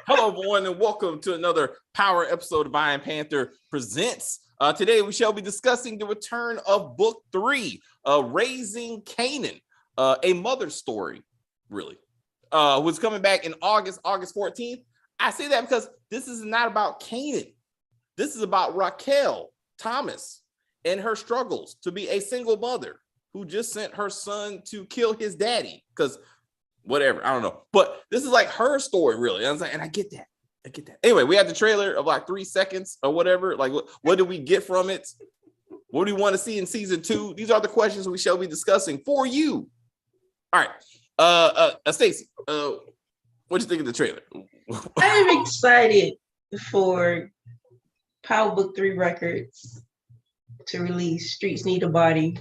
Hello, everyone, and welcome to another power episode of Iron Panther Presents. Today, we shall be discussing the return of Book 3, Raising Kanan, a mother story, really, was coming back in August 14th. I say that because this is not about Kanan. This is about Raquel Thomas and her struggles to be a single mother who just sent her son to kill his daddy because whatever, I don't know. But this is like her story, really. I was like, and I get that. Anyway, we had the trailer of like 3 seconds or whatever. Like, what did we get from it? What do we want to see in season 2? These are the questions we shall be discussing for you. All right. Stacey, what do you think of the trailer? I'm excited for Power Book 3 Records to release Streets Need a Body,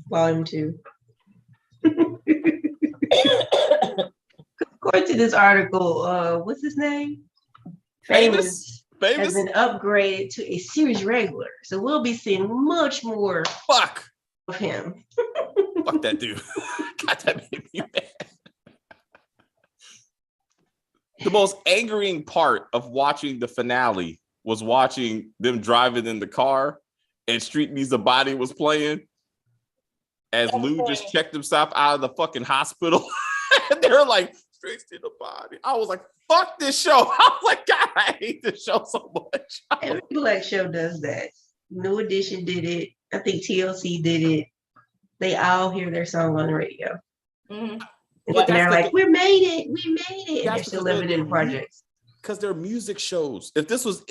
Volume 2. According to this article, what's his name? Famous has been upgraded to a series regular. So we'll be seeing much more of him. Fuck that dude. God, that made me mad. The most angering part of watching the finale was watching them driving in the car and Street Needs a Body was playing as Lou just checked himself out of the fucking hospital. And they were like, Streets Need a Body. I was like, fuck this show. I was like, God, I hate this show so much. Every black show does that. New Edition did it. I think TLC did it. They all hear their song on the radio. Mm-hmm. And they're like, we made it. And they're still living in the projects. Because they're music shows. If this was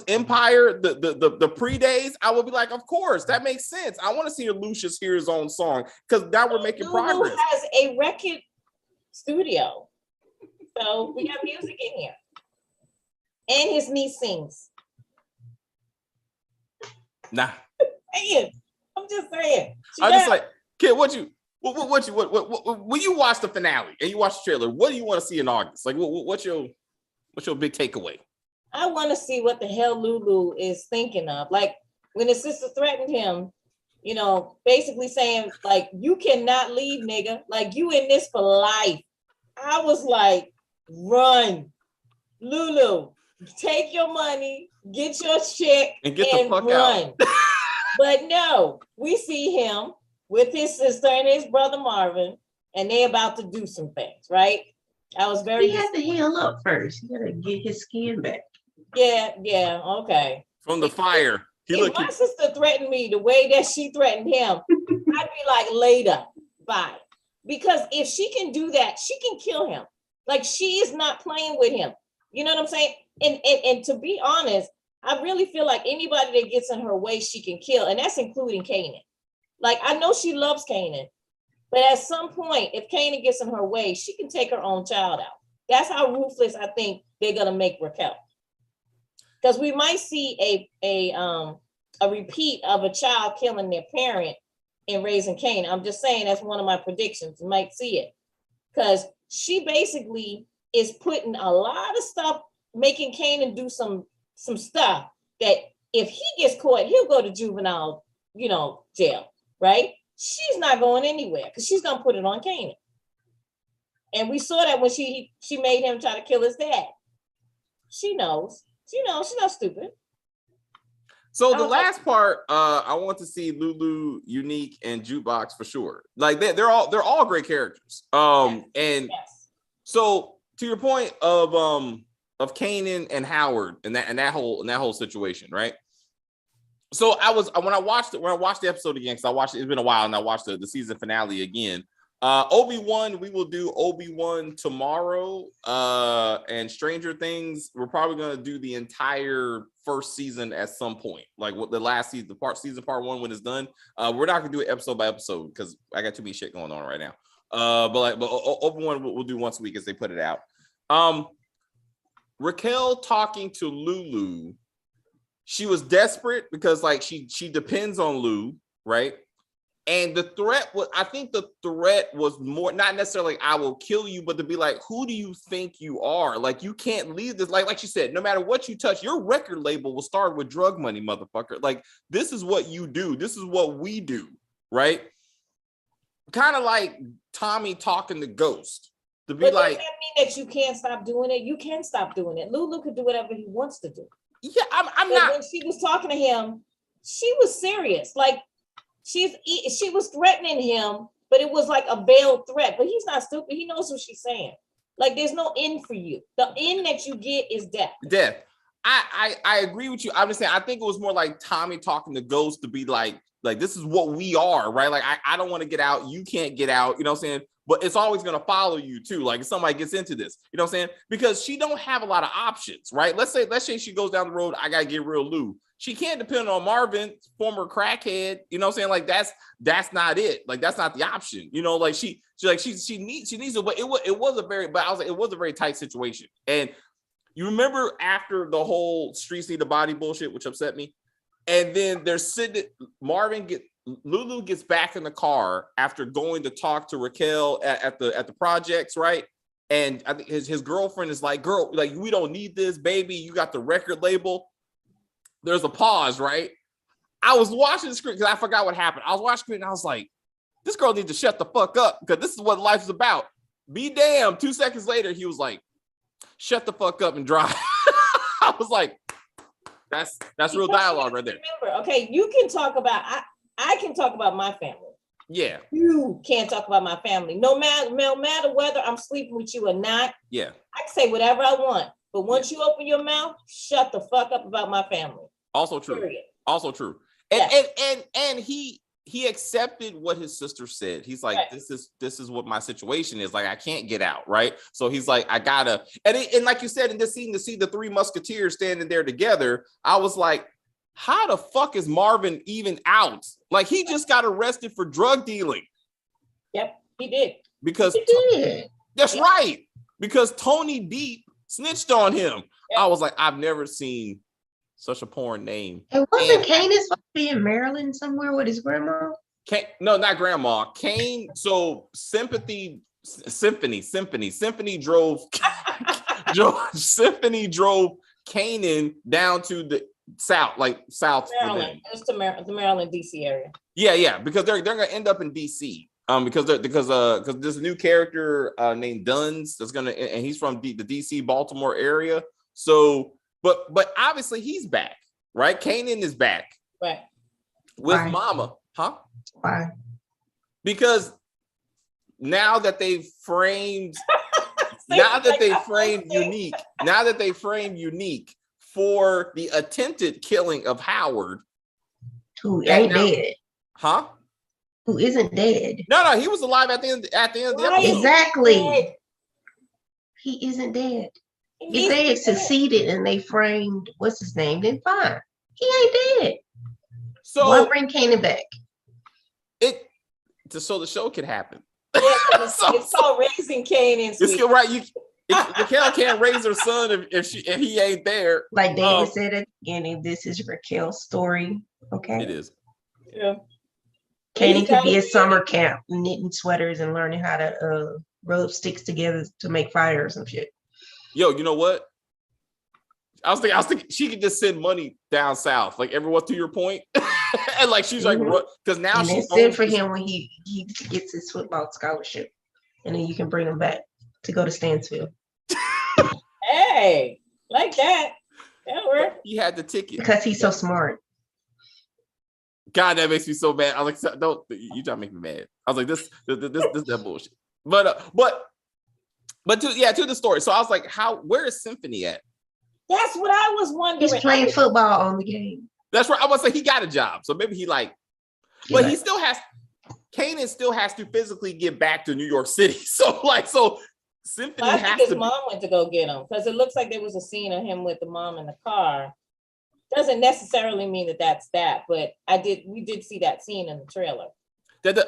Empire, the pre-days, I would be like, of course, that makes sense. I want to see Lucius hear his own song because now we're making progress. Lulu has a record studio. So we have music in here. And his niece sings. Nah. I'm just saying. I'm just like, kid, when you watch the finale and you watch the trailer, what do you want to see in August? Like, what's your big takeaway? I want to see what the hell Lulu is thinking of. Like when his sister threatened him, basically saying like, you cannot leave, nigga. Like you in this for life. I was like, run, Lulu, take your money, get your check, and the fuck run. Out. But no, we see him with his sister and his brother Marvin, and they about to do some things, right? I was very. He had to heal up first. He had to get his skin back. Yeah, okay. From the fire. If my sister threatened me the way that she threatened him, I'd be like, later, bye. Because if she can do that, she can kill him. Like she is not playing with him. You know what I'm saying? And to be honest, I really feel like anybody that gets in her way, she can kill. And that's including Kanan. Like I know she loves Kanan, but at some point, if Kanan gets in her way, she can take her own child out. That's how ruthless I think they're gonna make Raquel. Because we might see a repeat of a child killing their parent in Raising Kanan. I'm just saying that's one of my predictions. You might see it. Because she basically is putting a lot of stuff, making Kanan do some stuff that if he gets caught, he'll go to juvenile, jail, right? She's not going anywhere because she's gonna put it on Kanan. And we saw that when she made him try to kill his dad. She knows. She's not stupid. So the last part, I want to see Lulu, Unique, and Jukebox for sure. Like they're all great characters. So to your point of Kanan and Howard and that whole situation, right? So when I watched the episode again, because it's been a while and I watched the season finale again. Obi-Wan, we will do Obi-Wan tomorrow. And Stranger Things, we're probably gonna do the entire first season at some point. Like what the last season, season part 1 when it's done. We're not gonna do it episode by episode because I got too many shit going on right now. But Obi-Wan we'll do once a week as they put it out. Raquel talking to Lulu, she was desperate because like she depends on Lou, right? And the threat was more not necessarily like, I will kill you, but to be like, who do you think you are? Like, you can't leave this. Like she said, no matter what you touch, your record label will start with drug money, motherfucker. Like, this is what you do. This is what we do, right? Kind of like Tommy talking to Ghost, to be but like, does that mean that you can't stop doing it? You can stop doing it. Lulu could do whatever he wants to do. yeah, I'm But not. when she was talking to him, she was serious. Like she was threatening him, but it was like a veiled threat. But he's not stupid. He knows what she's saying. Like there's no end for you. The end that you get is death. Death. I agree with you. I'm just saying, I think it was more like Tommy talking to Ghost to be like this is what we are, right? Like I don't want to get out. You can't get out. You know what I'm saying? But it's always going to follow you too. Like if somebody gets into this, you know what I'm saying? Because she don't have a lot of options, right? Let's say she goes down the road. I got to get real Lou. She can't depend on Marvin, former crackhead. You know what I'm saying? Like that's not it. Like that's not the option. You know, like she needs it. But it was a very tight situation. And you remember after the whole streets need a body bullshit, which upset me. And then they're sitting. Lulu gets back in the car after going to talk to Raquel at the projects, right? And I think his girlfriend is like, "Girl, like we don't need this, baby. You got the record label." There's a pause, right? I was watching the screen because I forgot what happened. I was watching it and I was like, "This girl needs to shut the fuck up because this is what life is about." Be damned. 2 seconds later, he was like, "Shut the fuck up and drive." I was like, "That's real dialogue right there." Remember, okay, you can talk about. I can talk about my family. Yeah. You can't talk about my family. No matter whether I'm sleeping with you or not. Yeah. I can say whatever I want. But once you open your mouth, shut the fuck up about my family. Also true. Period. Also true. And Yeah. and he accepted what his sister said. He's like, right. this is what my situation is. Like, I can't get out, right? So he's like, I gotta, and like you said in this scene, to see the three musketeers standing there together, I was like, how the fuck is Marvin even out? Like, he just got arrested for drug dealing. Yep, he did. He did. That's right. Because Tony Deep snitched on him. Yep. I was like, I've never seen such a porn name. And wasn't Kanan supposed to be in Maryland somewhere with his grandma? No, not grandma. Kane. So Symphony drove Symphony drove Kanan down to the south Maryland. It's the Maryland DC area. Yeah, because they're gonna end up in DC. Because there's a new character named Duns that's gonna, and he's from the DC Baltimore area. So, but obviously he's back, right? Kanan is back, right? With Why? Mama, huh? Why? Because now that they've framed, Unique for the attempted killing of Howard, who ain't dead, huh? Who isn't dead? No, he was alive at the end of the episode. Exactly. He isn't dead. If they had succeeded and they framed what's his name, then fine. He ain't dead. So why bring Kanan back? So the show could happen. Yeah, it's called Raising Kanan. It's right. Raquel can't raise her son if he ain't there. Like David said at the beginning, this is Raquel's story. Okay. It is. Yeah. Kanan could be at summer camp knitting sweaters and learning how to rub sticks together to make fires and shit. Yo, you know what? I was thinking she could just send money down south, like everyone, to your point. And like she's like, because now and she's send for him when he gets his football scholarship, and then you can bring him back to go to Stansfield. Hey, like that. That'll work. He had the ticket because he's so smart. God, that makes me so mad. I was like, don't you trying to make me mad? I was like, this that bullshit. But to the story. So I was like, where is Symphony at? That's what I was wondering. He's playing football on the game. That's right. I was like, he got a job, so maybe he like, but he still has. Kanan still has to physically get back to New York City. So Symphony I think his mom went to go get him because it looks like there was a scene of him with the mom in the car. Doesn't necessarily mean that's that, but we did see that scene in the trailer.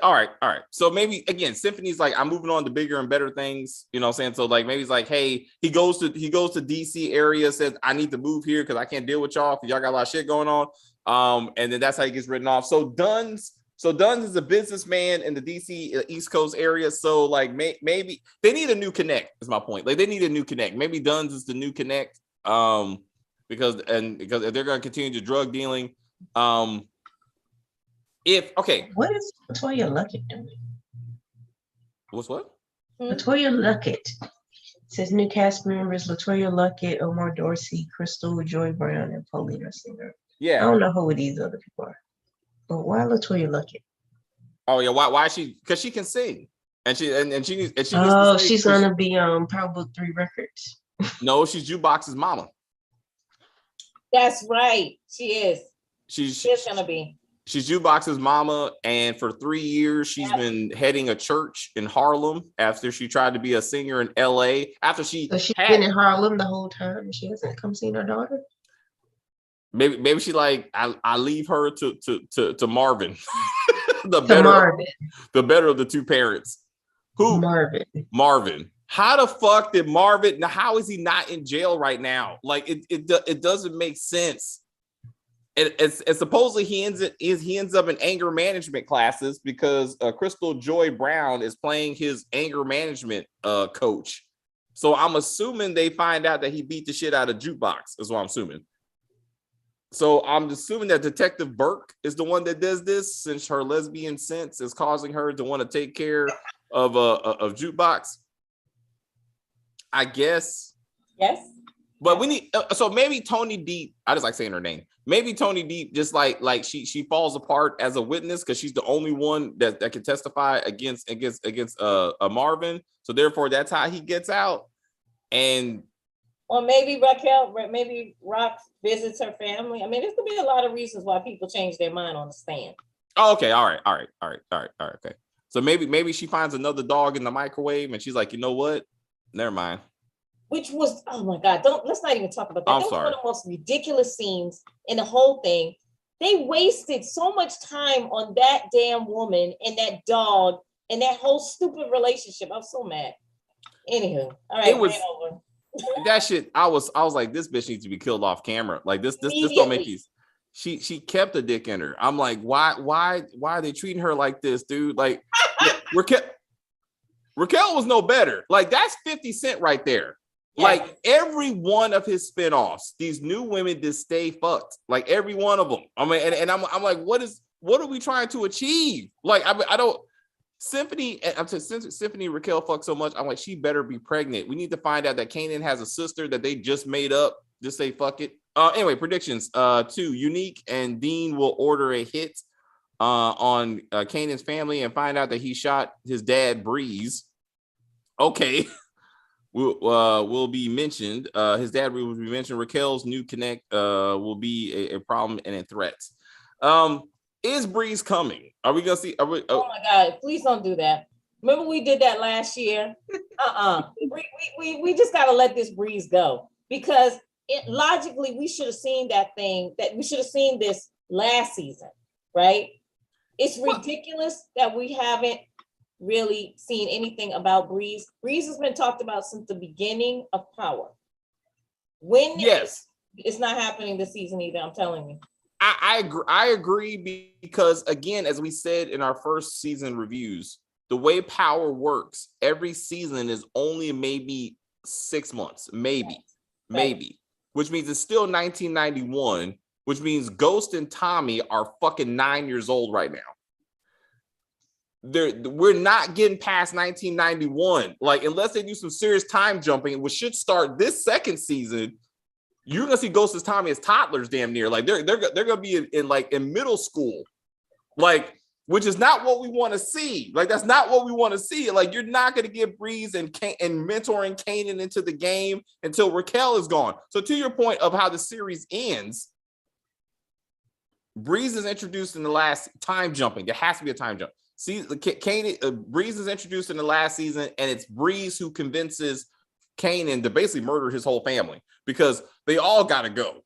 All right. So maybe again, Symphony's like, I'm moving on to bigger and better things. You know what I'm saying? So like maybe he's like, hey, he goes to DC area, says, I need to move here because I can't deal with y'all because y'all got a lot of shit going on. And then that's how he gets written off. So Duns is a businessman in the DC East Coast area. So like maybe they need a new connect, is my point. Like they need a new connect. Maybe Duns is the new connect. Because if they're going to continue to drug dealing, what is Toya Luckett doing? What's what? Latoya Luckett. Says new cast members Latoya Luckett, Omar Dorsey, Crystal, Joy Brown, and Paulina Singer. Yeah. I don't know who these other people are. But why Latoya Luckett? Oh yeah, why she? Because she can sing, and she needs to Oh, sing she's gonna be on Power Book 3 Records. No, she's Jukebox's mama. That's right. She is. She's gonna be. She's Jukebox's mama, and for 3 years she's been heading a church in Harlem after she tried to be a singer in L.A. After she's been in Harlem the whole time, and she hasn't come seen her daughter. Maybe she like I leave her to Marvin, the better of the two parents. Who Marvin? How the fuck did Marvin? Now how is he not in jail right now? Like it doesn't make sense. And supposedly he ends up in anger management classes because Crystal Joy Brown is playing his anger management coach. So I'm assuming they find out that he beat the shit out of Jukebox, is what I'm assuming. So I'm assuming that Detective Burke is the one that does this, since her lesbian sense is causing her to want to take care of Jukebox. I guess. Yes. But we need so maybe Tony Deep. I just like saying her name. Maybe Tony Deep just like she falls apart as a witness because she's the only one that can testify against Marvin. So therefore, that's how he gets out. And or maybe Raquel, maybe Rock visits her family. I mean, there's gonna be a lot of reasons why people change their mind on the stand. Oh, okay, all right. Okay. So maybe she finds another dog in the microwave and she's like, you know what? Never mind. Which was, oh my God, let's not even talk about that. That was one of the most ridiculous scenes in the whole thing. They wasted so much time on that damn woman and that dog and that whole stupid relationship. I'm so mad. Anywho, all right, over. That shit, I was like, this bitch needs to be killed off camera. Like this don't make these. She kept a dick in her. I'm like, why are they treating her like this, dude? Like Raquel was no better. Like that's 50 Cent right there. Yeah. Like every one of his spinoffs, these new women just stay fucked. Like every one of them. I mean, and I'm like, what are we trying to achieve? Like I don't. Symphony Raquel fucked so much. I'm like, she better be pregnant. We need to find out that Kanan has a sister that they just made up. Just say fuck it. Anyway, predictions. 2, Unique and Dean will order a hit on Kanan's family and find out that he shot his dad, Breeze. Okay. will be mentioned. His dad will be mentioned. Raquel's new connect will be a problem and a threat. Is Breeze coming? Are we gonna see? Oh my God! Please don't do that. Remember we did that last year. We just gotta let this Breeze go because logically we should have seen that thing. That we should have seen this last season, right? It's ridiculous that we haven't really seen anything about Breeze. Breeze has been talked about since the beginning of Power. It's not happening this season either. I'm telling you. I agree because again, as we said in our first season reviews, the way Power works, every season is only maybe 6 months, maybe, which means it's still 1991, which means Ghost and Tommy are fucking 9 years old right now. We're not getting past 1991. Like, unless they do some serious time jumping, which should start this second season, you're gonna see Ghost and Tommy as toddlers, damn near. Like they're gonna be in middle school, like, which is not what we want to see. Like that's not what we want to see. Like you're not gonna get Breeze and mentoring Kanan into the game until Raquel is gone. So to your point of how the series ends, Breeze is introduced in the last time jumping. There has to be a time jump. See, Breeze is introduced in the last season, and it's Breeze who convinces Kanan to basically murder his whole family because they all got to go.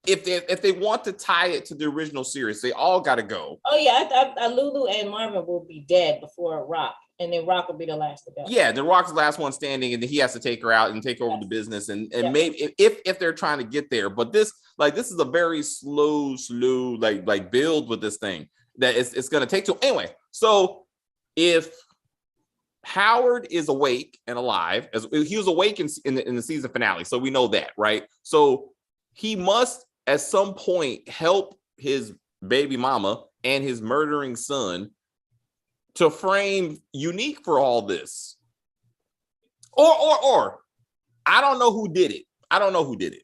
If they want to tie it to the original series, they all got to go. Oh yeah, Lulu and Marvin will be dead before Rock, and then Rock will be the last to go. Yeah, then Rock's the last one standing, and then he has to take her out and take over the business. And maybe if they're trying to get there, but this is a very slow like build with this thing that it's going to take to. Anyway, so if Howard is awake and alive, as he was awake in the season finale, so we know that, right? So he must at some point help his baby mama and his murdering son to frame Unique for all this. Or I don't know who did it. I don't know who did it.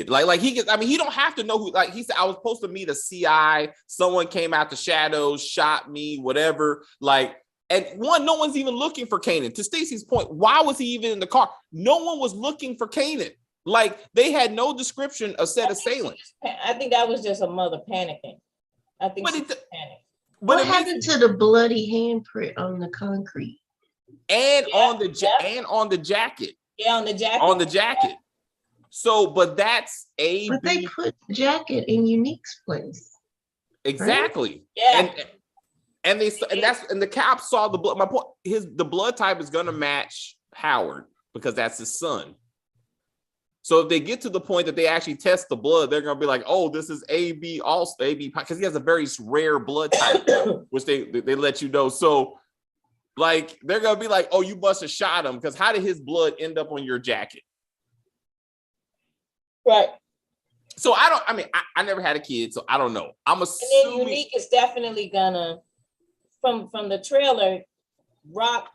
Like he gets, I mean, he don't have to know who, like he said, I was supposed to meet a CI, someone came out the shadows, shot me, whatever. Like, and no one's even looking for Kanan. To Stacey's point, why was he even in the car? No one was looking for Kanan. Like, they had no description of said assailants. I think that was just a mother panicking. I think she panicked. What happened to the bloody handprint on the concrete? And on the jacket. Yeah, on the jacket. On the jacket. So, but that's a. But they put the jacket in Unique's place. Exactly. Right? Yeah. And the cops saw the blood. My point, the blood type is gonna match Howard because that's his son. So if they get to the point that they actually test the blood, they're gonna be like, "Oh, this is AB, also AB," because he has a very rare blood type, which they let you know. So, like, they're gonna be like, "Oh, you must have shot him," because how did his blood end up on your jacket? Right. So I never had a kid, so I don't know. I'm assuming. And then Unique is definitely gonna, from the trailer, Rock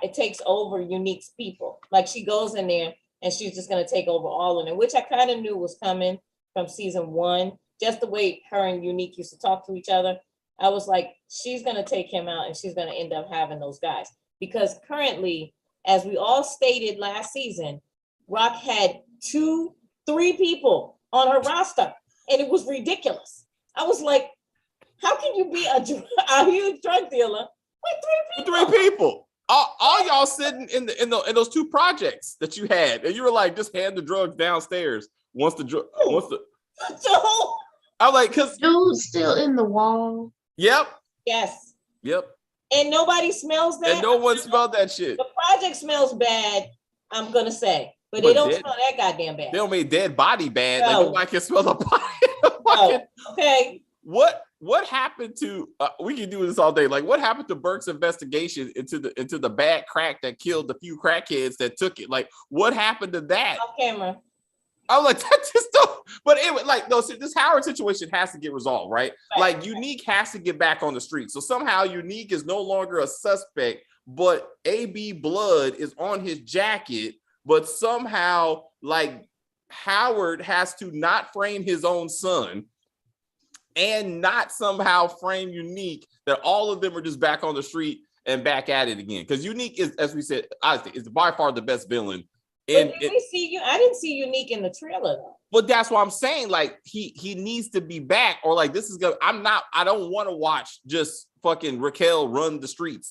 it takes over Unique's people. Like, she goes in there and she's just gonna take over all of them, which I kind of knew was coming from season 1. Just the way her and Unique used to talk to each other, I was like, she's gonna take him out and she's gonna end up having those guys. Because currently, as we all stated last season, Rock had 2-3 people on her roster, and it was ridiculous. I was like, how can you be a huge drug dealer with 3 people? 3 people. All y'all sitting in those 2 projects that you had, and you were like, just hand the drugs downstairs. Once the I'm like, cause dude's still in the wall. Yep. Yes. Yep. And nobody smells that. And no one smelled that shit. The project smells bad, I'm gonna say, but they don't smell that goddamn bad. They don't make dead body bad. No. Like, nobody can smell the body. No. Okay. What happened to? We can do this all day. Like, what happened to Burke's investigation into the bad crack that killed the few crackheads that took it? Like, what happened to that? Off camera. I'm like, that just don't. But it like, no. So this Howard situation has to get resolved, right? Like, Unique has to get back on the street. So somehow Unique is no longer a suspect, but AB blood is on his jacket. But somehow, like, Howard has to not frame his own son and not somehow frame Unique, that all of them are just back on the street and back at it again. Because Unique is, as we said, I think, is by far the best villain. I didn't see Unique in the trailer though. But that's what I'm saying. Like, he needs to be back, or like, this is good. I don't want to watch just fucking Raquel run the streets.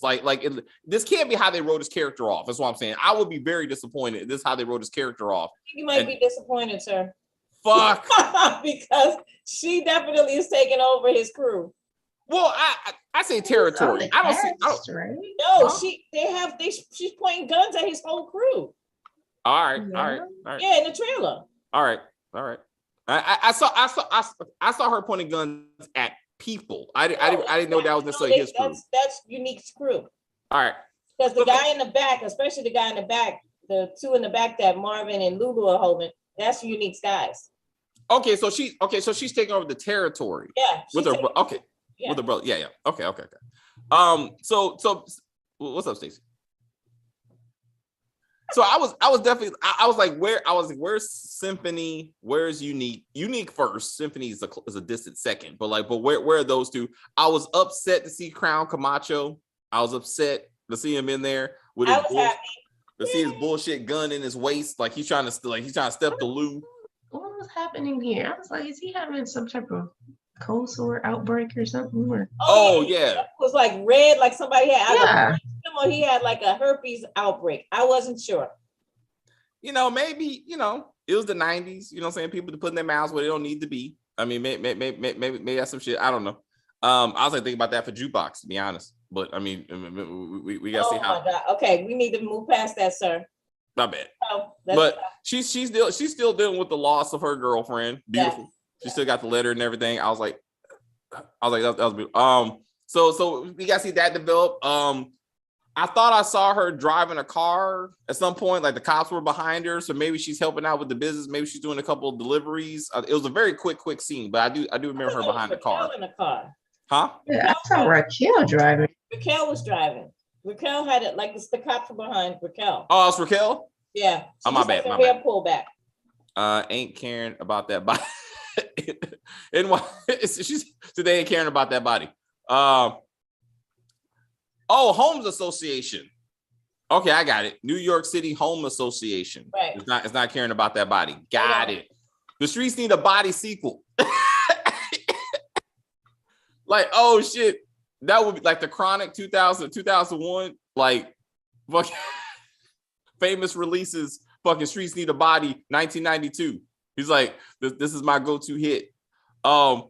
This can't be how they wrote his character off. That's what I'm saying. I would be very disappointed if this is how they wrote his character off. You might be disappointed, sir. Fuck. Because she definitely is taking over his crew. Well, I say territory. I don't see. Right? No, she's pointing guns at his whole crew. All right. Yeah, in the trailer. All right. I saw her pointing guns at people. I didn't know that was necessarily his crew. That's Unique's crew. All right. Because the guy in the back, especially the guy in the back, the 2 in the back that Marvin and Lulu are holding, that's Unique's guys. Okay, so she's taking over the territory. Yeah. With her brother. Yeah. With her brother. Yeah. Okay. So what's up, Stacey? So I was like, where's Symphony? Where's Unique? Unique first. Symphony is a distant second. But where are those 2? I was upset to see Crown Camacho. I was upset to see him in there with his see his bullshit gun in his waist, like he's trying to step the Lou. What was happening here? I was like, is he having some type of cold sore outbreak or something? Or? Oh yeah. It was like red, like somebody had. Yeah. Or he had like a herpes outbreak. I wasn't sure. Maybe, it was the 90s. You know what I'm saying? People to put in their mouths where they don't need to be. I mean, maybe that's some shit. I don't know. I was like thinking about that for Jukebox, to be honest. But I mean, we gotta see how. Oh my God. Okay, we need to move past that, sir. My bad. But she's still dealing with the loss of her girlfriend. Beautiful. Yes. She still got the letter and everything. I was like, that was beautiful. So we gotta see that develop. I thought I saw her driving a car at some point, like the cops were behind her. So maybe she's helping out with the business. Maybe she's doing a couple of deliveries. It was a very quick scene, but I do remember her behind the car. In the car. Huh? Yeah, I saw Raquel driving. Raquel was driving. Raquel had it like it's the cop from behind Raquel. Oh, it's Raquel? Yeah. Oh, my bad. My hair pulled back. Ain't caring about that body. She's today ain't caring about that body. Homes Association. Okay, I got it. New York City Home Association. Right. It's not caring about that body. Got it. The streets need a body sequel. Like, oh shit. That would be like the Chronic 2001. Like, fucking famous releases. Fucking Streets Need a Body 1992. He's like, this is my go-to hit. What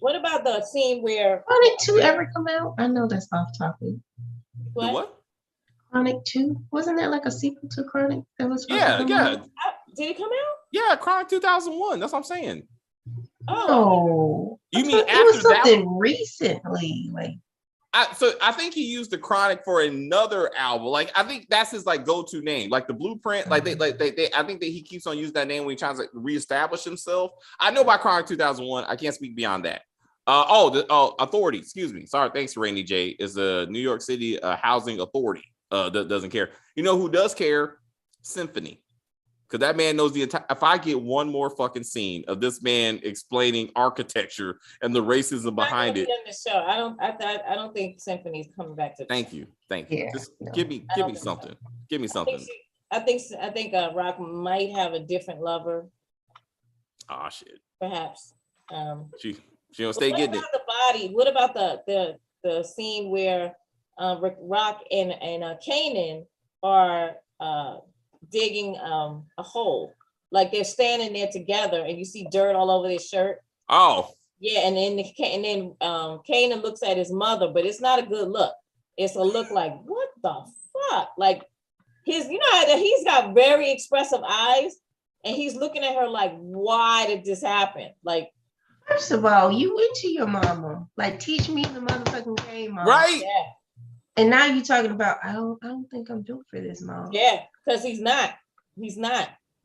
about the scene where Chronic 2 ever come out? I know that's off topic. What? Chronic 2? Wasn't that like a sequel to Chronic? That was Yeah. did it come out? Yeah, Chronic 2001. That's what I'm saying. Oh. You mean it after was something that? Recently, like. I think he used the Chronic for another album. Like, I think that's his like go-to name. Like the Blueprint. Like they I think that he keeps on using that name when he tries to reestablish himself. I know about Chronic 2001. I can't speak beyond that. Authority. Excuse me. Sorry. Thanks, Rainy J. Is a New York City housing authority. That doesn't care. You know who does care? Symphony. Because that man knows the entire. If I get one more fucking scene of this man explaining architecture and the racism behind it, in the show. I don't think Symphony's coming back to. Thank you. Yeah, Just give me something. So. Give me something. I think Rock might have a different lover. Oh shit. Perhaps. She don't stay getting it. What about the body? What about the scene where Rock and Kanan are digging a hole, like they're standing there together, and you see dirt all over their shirt. Oh, yeah, and then Kanan looks at his mother, but it's not a good look. It's a look like, what the fuck? Like he's got very expressive eyes, and he's looking at her like, why did this happen? Like, first of all, you went to your mama, like, teach me the motherfucking game, mom. right? Yeah. And now you're talking about, I don't think I'm built for this, mom. Yeah, because he's not.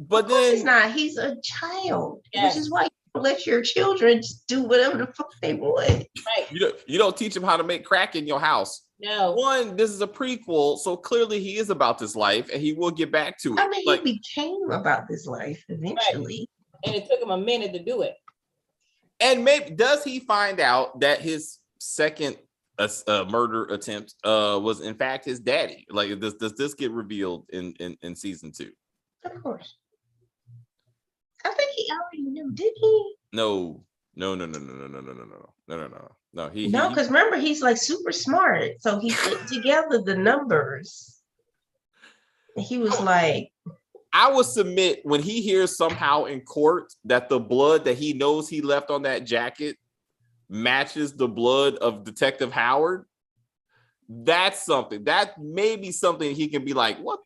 But then then not. He's a child, Yes. which is why you don't let your children just do whatever the fuck they want. Right. you don't teach him how to make crack in your house. No. One, this is a prequel, so clearly he is about this life, and he will get back to it. I mean, he became about this life eventually. Right. And it took him a minute to do it. And maybe does he find out that his second murder attempt was in fact his daddy? Like, does this get revealed in season 2? Of course. I think he already knew, didn't he? No. No, because remember, he's like super smart, so he put together the numbers. And he was like, I will submit, when he hears somehow in court that the blood that he knows he left on that jacket matches the blood of Detective Howard, that's something. That may be something he can be like, what?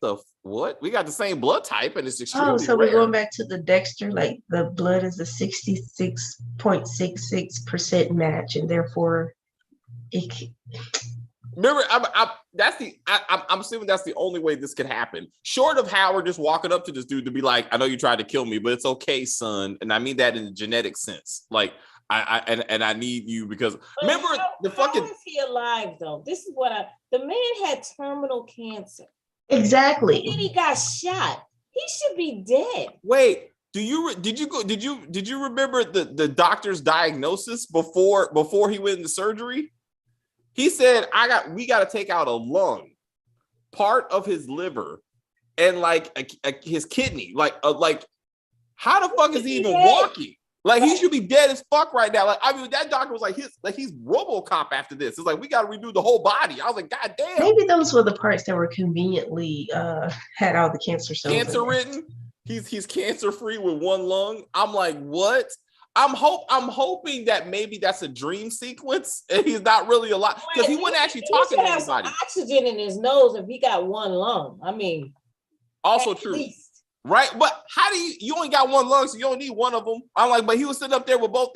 We got the same blood type, and it's extremely so rare. we're going back to the Dexter, like the blood is a 66.66% match, and therefore it. Remember, I'm assuming that's the only way this could happen. Short of Howard just walking up to this dude to be like, I know you tried to kill me, but it's okay, son. And I mean that in a genetic sense. Like, I need you because remember how is he alive though? This is what the man had terminal cancer. Exactly. And he got shot. He should be dead. Wait, did you remember the doctor's diagnosis before he went into surgery? He said, we got to take out a lung, part of his liver, and like his kidney. Like how the fuck is he even walking? Like, he should be dead as fuck right now. Like, I mean, that doctor was like, he's RoboCop after this. It's like, we got to redo the whole body. I was like, God damn. Maybe those were the parts that were conveniently had all the cancer cells. Cancer ridden. He's cancer free with one lung. I'm like, what? I'm hoping that maybe that's a dream sequence and he's not really alive, because he wasn't actually talking to anybody. Oxygen in his nose if he got one lung. I mean, also true. Least. Right, but how do you only got one lung, so you don't need one of them. I'm like, but he was sitting up there with both.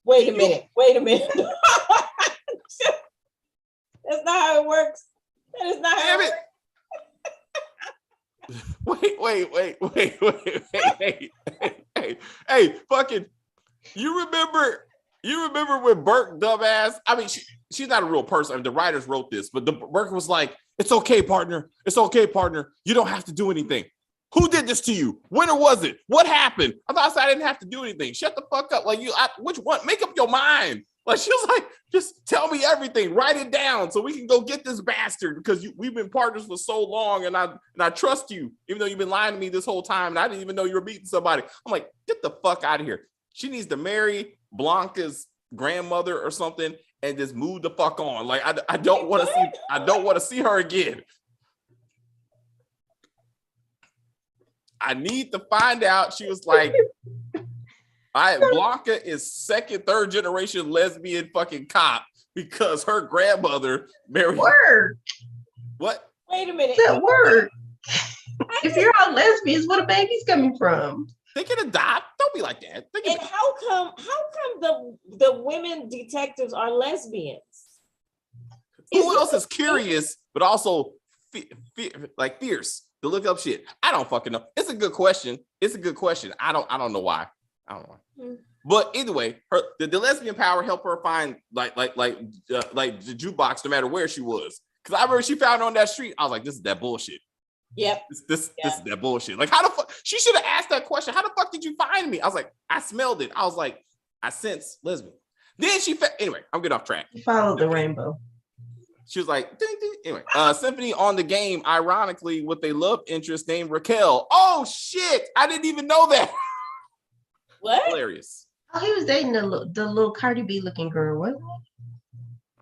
Wait a minute. That's not how it works. That is not how it works. Wait. Hey, fucking, you remember when Burke dumbass? I mean, she's not a real person. I mean, the writers wrote this, but the Burke was like, it's okay, partner. It's okay, partner. You don't have to do anything. Who did this to you? When was it? What happened? I thought I didn't have to do anything. Shut the fuck up. Like which one? Make up your mind. Like she was like, just tell me everything. Write it down so we can go get this bastard because we've been partners for so long and I trust you, even though you've been lying to me this whole time and I didn't even know you were beating somebody. I'm like, get the fuck out of here. She needs to marry Blanca's grandmother or something and just move the fuck on. Like I don't want to see her again. I need to find out. She was like, Blanca is second, third generation lesbian fucking cop because her grandmother married. Word. What? Wait a minute. That word. If you're all lesbians, where the baby's coming from? They can adopt. Don't be like that. And how come the women detectives are lesbians? Who else is curious, but also fierce to look up shit? I don't fucking know. It's a good question. I don't know why. I don't know. But either way, the lesbian power helped her find like the jukebox no matter where she was. Because I remember she found her on that street. I was like, this is that bullshit. Yep. This is that bullshit. Like, how the fuck? She should have asked that question. How the fuck did you find me? I was like, I smelled it. I was like, I sense lesbian. Then anyway, I'm getting off track. Follow the rainbow. She was like, ding, ding. Anyway, Symphony on the game, ironically, with a love interest named Raquel. Oh shit! I didn't even know that. What? Hilarious. Oh, he was dating the little Cardi B looking girl, wasn't he?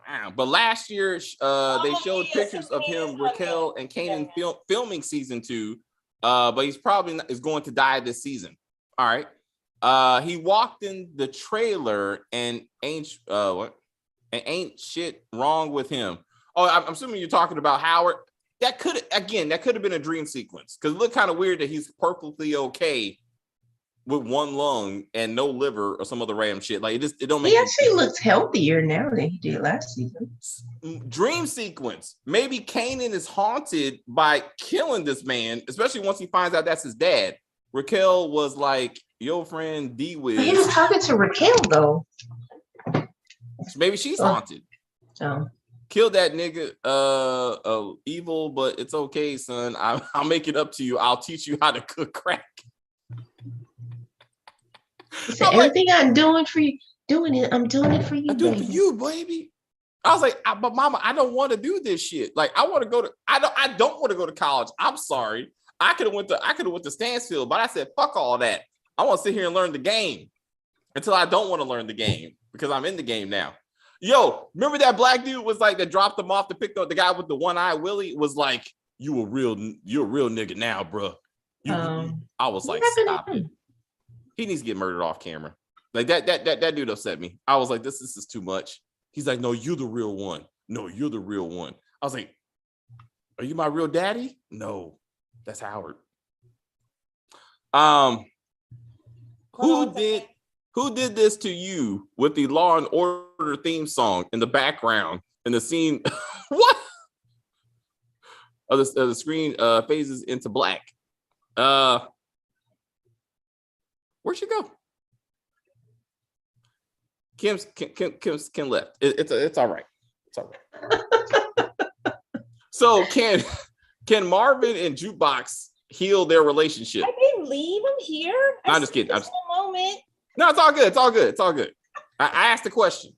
Wow. But last year, they showed pictures of him, Raquel, and Kanan filming season 2. But he's probably is going to die this season. All right. He walked in the trailer and ain't shit wrong with him. Oh, I'm assuming you're talking about Howard. That could have been a dream sequence because it looked kind of weird that he's perfectly okay with one lung and no liver or some other random shit. Like it don't make. He actually looks healthier now than he did last season. Dream sequence. Maybe Kanan is haunted by killing this man, especially once he finds out that's his dad. Raquel was like, "Yo, friend D Wiz." He was talking to Raquel though. Maybe she's haunted. Oh. Kill that nigga, evil, but it's okay, son. I'll make it up to you. I'll teach you how to cook crack. He said, everything I'm doing for you, I'm doing it for you. I do it for you, baby. I was like, but mama, I don't want to do this shit. Like, I don't want to go to college. I'm sorry. I could have went to Stansfield, but I said, fuck all that. I want to sit here and learn the game until I don't want to learn the game because I'm in the game now. Yo, remember that black dude was like that dropped him off to pick up the guy with the one eye Willie was like, you're a real nigga now, bro. I was like, stop it. He needs to get murdered off camera. Like that dude upset me. I was like, this is too much. He's like, no, you're the real one. No, you're the real one. I was like, are you my real daddy? No, that's Howard. Who did this to you with the Law and Order theme song in the background in the scene? What? The screen phases into black. Where'd she go? Kim left. It's all right. It's all right. So can Marvin and Jukebox heal their relationship? I didn't leave him here. I'm just kidding. A moment. No, it's all good. It's all good. It's all good. I asked the question.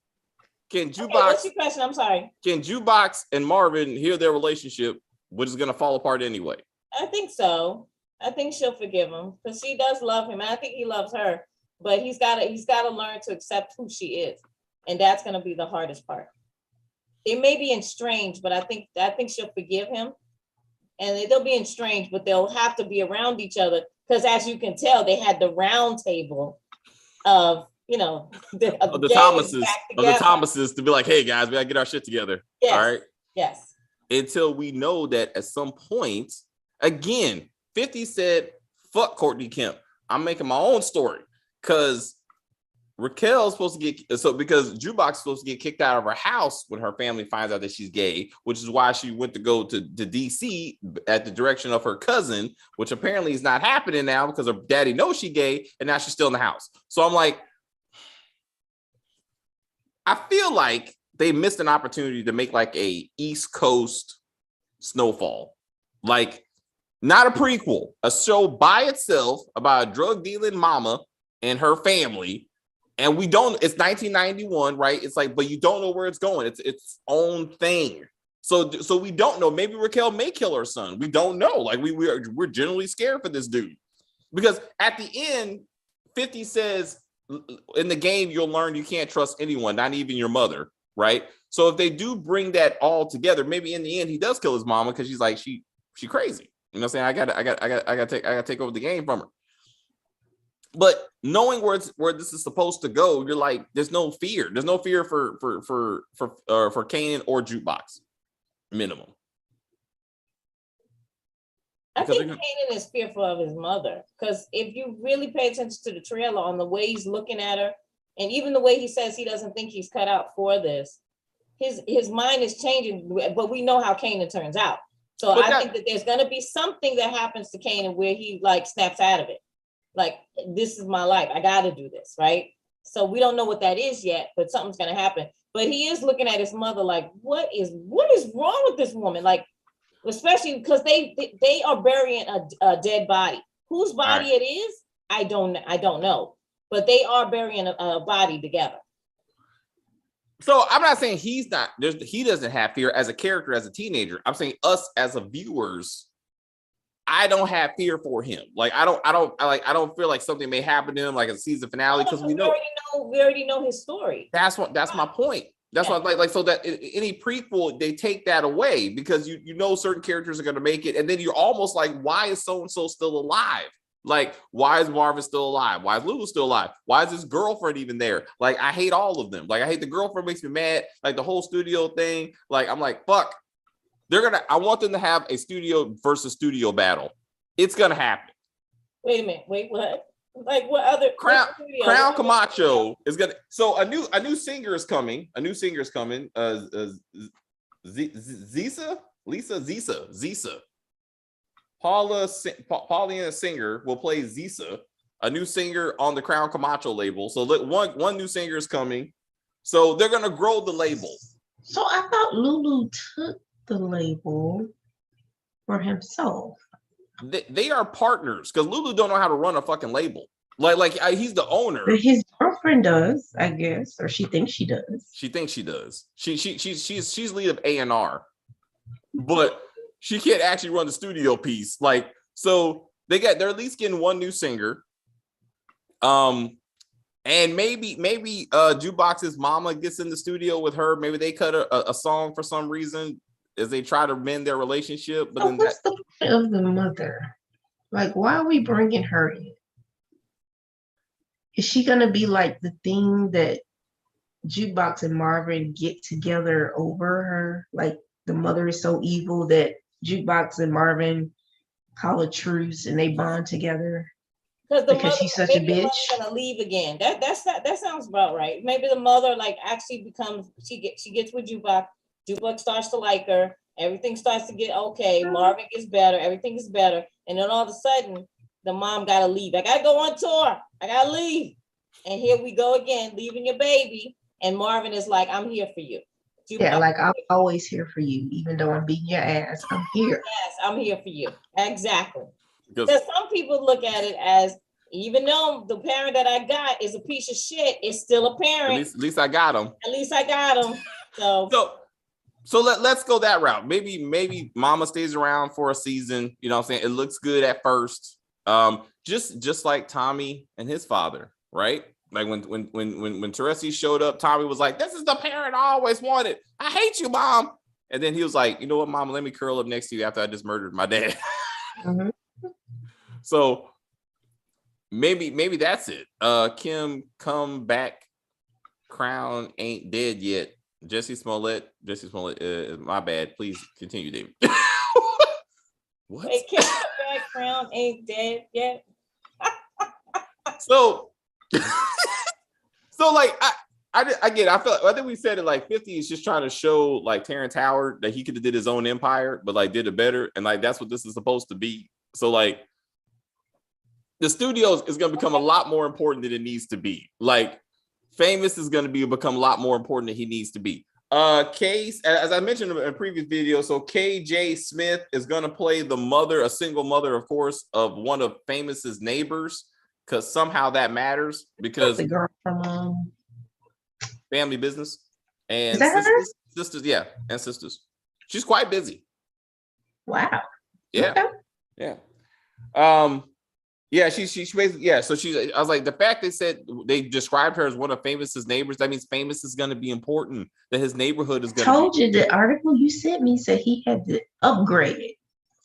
Can Jukebox? Okay, what's your question? I'm sorry. Can Jukebox and Marvin heal their relationship, which is gonna fall apart anyway? I think so. I think she'll forgive him because she does love him. And I think he loves her, but he's got to learn to accept who she is, and that's gonna be the hardest part. They may be estranged, but I think she'll forgive him, and they'll be estranged, but they'll have to be around each other because, as you can tell, they had the round table of the Thomases to be like, hey guys, we gotta get our shit together. Yes. All right. Yes. Until we know that at some point, again, 50 said, fuck Courtney Kemp. I'm making my own story because Raquel's supposed to get because Jukebox is supposed to get kicked out of her house when her family finds out that she's gay, which is why she went to go to DC at the direction of her cousin, which apparently is not happening now because her daddy knows she's gay and now she's still in the house. So I'm like, I feel like they missed an opportunity to make like a East Coast Snowfall, like not a prequel, a show by itself about a drug dealing mama and her family. And we don't, it's 1991, right? It's like, but you don't know where it's going. It's its own thing. So we don't know. Maybe Raquel may kill her son. We don't know. Like we're generally scared for this dude, because at the end, 50 says in the game you'll learn you can't trust anyone, not even your mother, right? So if they do bring that all together, maybe in the end he does kill his mama because she's like she crazy. You know what I'm saying? I got to take over the game from her. But knowing where this is supposed to go, you're like, there's no fear. There's no fear for Kanan or Jukebox, minimum. I think Kanan is fearful of his mother, because if you really pay attention to the trailer on the way he's looking at her, and even the way he says he doesn't think he's cut out for this, his mind is changing. But we know how Kanan turns out. So I think that there's going to be something that happens to Kanan where he like snaps out of it. Like, this is my life. I got to do this, right? So we don't know what that is yet, but something's going to happen. But he is looking at his mother like, what is wrong with this woman? Like, especially because they are burying a dead body. Whose body it is, I don't know. But they are burying a body together. So I'm not saying he doesn't have fear as a character, as a teenager. I'm saying us as a viewers, I don't have fear for him. Like I don't feel like something may happen to him like a season finale, because we already know his story. That's my point. That's what like so that any prequel, they take that away, because you know certain characters are going to make it, and then you're almost like, why is so and so still alive? Like, why is Marvin still alive? Why is Lulu still alive? Why is his girlfriend even there? Like, I hate all of them. Like, I hate the girlfriend, makes me mad. Like the whole studio thing. Like, I'm like, fuck. I want them to have a studio versus studio battle. It's gonna happen. Wait a minute. Wait, what? Like what other Crown Camacho is gonna. So a new singer is coming. A new singer is coming. Zisa. Paulina Singer will play Zisa, a new singer on the Crown Camacho label. So one new singer is coming. So they're gonna grow the label. So I thought Lulu took the label for himself. They are partners, because Lulu don't know how to run a fucking label. Like he's the owner. But his girlfriend does, I guess, or she thinks she does. She thinks she does. She's lead of A&R, but she can't actually run the studio piece. Like, so they're at least getting one new singer. And maybe Jukebox's mama gets in the studio with her. Maybe they cut a song for some reason as they try to mend their relationship. But then what's the point of the mother? Like, why are we bringing her in? Is she gonna be like the thing that Jukebox and Marvin get together over her? Like, the mother is so evil that Jukebox and Marvin call a truce and they bond together because she's such a bitch. Gonna leave again. That sounds about right. Maybe the mother like actually becomes she gets with Jukebox. Jukebox starts to like her. Everything starts to get okay. Marvin gets better. Everything is better. And then all of a sudden, the mom gotta leave. I gotta go on tour. I gotta leave. And here we go again, leaving your baby. And Marvin is like, I'm here for you. Yeah, like, I'm always here for you, even though I'm beating your ass. I'm here. Yes, I'm here for you. Exactly. Because some people look at it as, even though the parent that I got is a piece of shit, it's still a parent. At least I got him. At least I got him. So let's go that route. Maybe mama stays around for a season. You know what I'm saying? It looks good at first. Just like Tommy and his father, right? Like when Teresi showed up, Tommy was like, "This is the parent I always wanted. I hate you, Mom." And then he was like, "You know what, Mom? Let me curl up next to you after I just murdered my dad." Mm-hmm. So maybe that's it. Kim, come back. Crown ain't dead yet. Jesse Smollett, my bad. Please continue, David. What? Hey, Kim, come back. Crown ain't dead yet. So like I think we said it, like 50 is just trying to show like Terrence Howard that he could have did his own empire, but like did it better, and like that's what this is supposed to be. So like the studios is going to become a lot more important than it needs to be. Like Famous is going to become a lot more important than he needs to be. Case, as I mentioned in a previous video, so KJ Smith is gonna play the mother, a single mother, of course, of one of Famous's neighbors, because somehow that matters because the girl from Family Business and sisters, yeah, and sisters. She's quite busy. Wow. Yeah. Okay. Yeah. Yeah, she's basically, yeah. So I was like, the fact they said they described her as one of Famous's neighbors, that means Famous is going to be important, that his neighborhood is going to told you the article you sent me said he had to upgrade it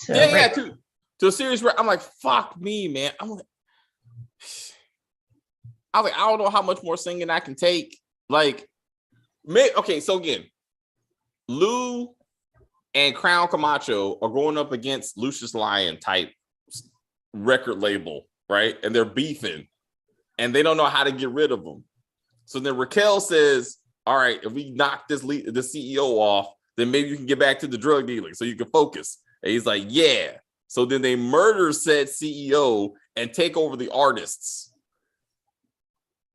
to a series where I'm like, fuck me, man. I was like, I don't know how much more singing I can take. Like, okay, so again, Lou and Crown Camacho are going up against Lucius Lyon type record label, right? And they're beefing and they don't know how to get rid of them. So then Raquel says, all right, if we knock the CEO off, then maybe you can get back to the drug dealing so you can focus. And he's like, yeah. So then they murder said CEO and take over the artists.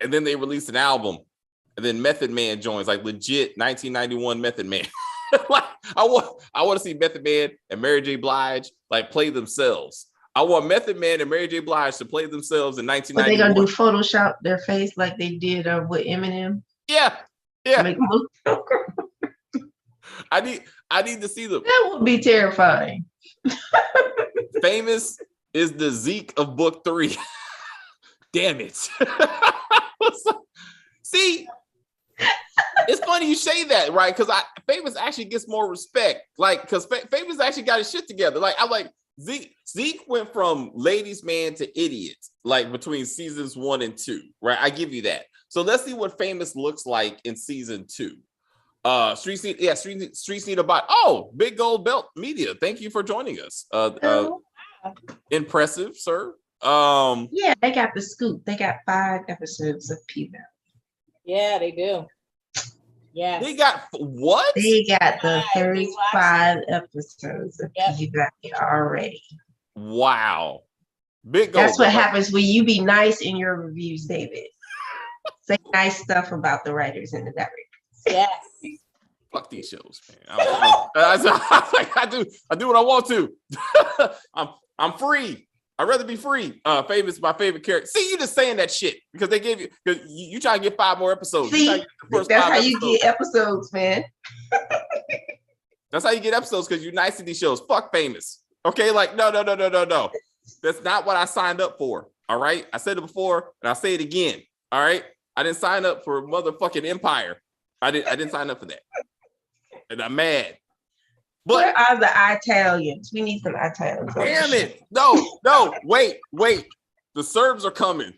And then they release an album. And then Method Man joins, like legit 1991 Method Man. Like I want to see Method Man and Mary J. Blige like play themselves. I want Method Man and Mary J. Blige to play themselves in 1991. Are they gonna do Photoshop their face like they did with Eminem? Yeah. I need to see them. That would be terrifying. Famous is the Zeke of book 3. Damn it. See, it's funny you say that, right? Because Famous actually gets more respect. Like, because Famous actually got his shit together. Like, I'm like, Zeke went from ladies' man to idiot, like between seasons 1 and 2, right? I give you that. So let's see what Famous looks like in season 2. Streets need a bot. Oh, Big Gold Belt Media. Thank you for joining us. Impressive, sir. Yeah, they got the scoop. They got 5 episodes of P-Valley. Yeah, they do. Yeah. They got what? They got the first 5 episodes of P-Valley already. Wow. Big Gold. That's what happens when you be nice in your reviews, David. Say nice stuff about the writers and the directors. Yes. Fuck these shows, man. I do what I want to. I'm free. I'd rather be free. Famous, my favorite character. See, you just saying that shit because they gave you, because you try to get 5 more episodes. See, that's how you get episodes, man. That's how you get episodes, because you're nice to these shows. Fuck Famous. Okay, like no. That's not what I signed up for. All right, I said it before and I'll say it again. All right, I didn't sign up for motherfucking Empire. I didn't sign up for that, and I'm mad. But where are the Italians? We need some Italians. Damn it! No, wait. The Serbs are coming.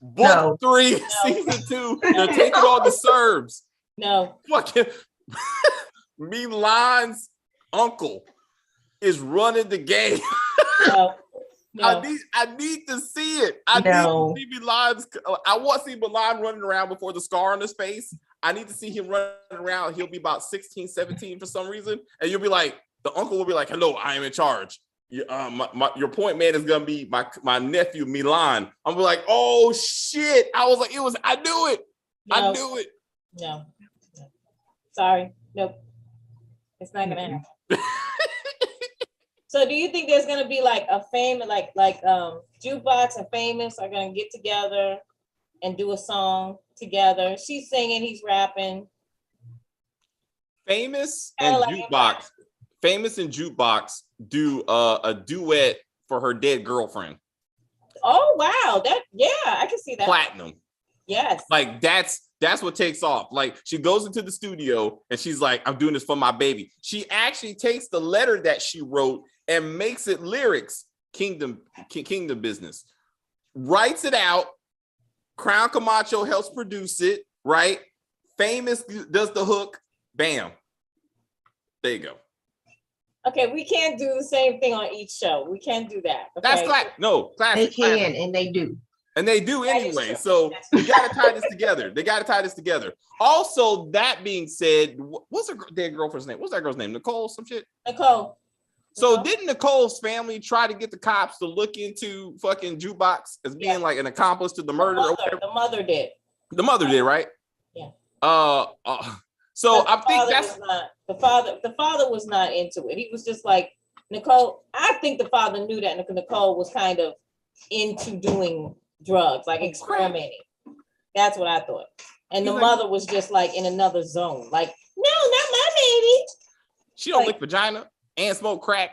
Book 3, season 2. They're taking on the Serbs. No, fucking Milan's uncle is running the game. No. I need to see it. I need to see Milan's. I want to see Milan running around before the scar on his face. I need to see him running around. He'll be about 16, 17 for some reason. And you'll be like, the uncle will be like, hello, I am in charge. Your point man is going to be my nephew, Milan. I'm like, oh shit. I was like, I knew it. No. I knew it. No. Sorry. Nope. It's not going to happen. So do you think there's going to be like a famous, like Jukebox and Famous are going to get together and do a song together? She's singing, he's rapping. Famous and Jukebox do a duet for her dead girlfriend. Oh wow, I can see that. Platinum. Yes. Like that's what takes off. Like she goes into the studio and she's like, I'm doing this for my baby. She actually takes the letter that she wrote and makes it lyrics. Kingdom Business. Writes it out. Crown Camacho helps produce it, right? Famous does the hook. Bam. There you go. Okay, we can't do the same thing on each show. We can't do that. Okay? That's classic. No, classic. They can and they do. And they do anyway. So we got to tie this together. They got to tie this together. Also, that being said, what's her dead girlfriend's name? What's that girl's name? Nicole, some shit? Nicole. So didn't Nicole's family try to get the cops to look into fucking Jukebox as being like an accomplice to the murder? The mother did. The mother did, right? Yeah. So I think that's the father was not into it. He was just like, Nicole, I think the father knew that Nicole was kind of into doing drugs, like experimenting. That's what I thought. And the mother was just like in another zone. Like, no, not my baby. She don't lick vagina and smoke crack.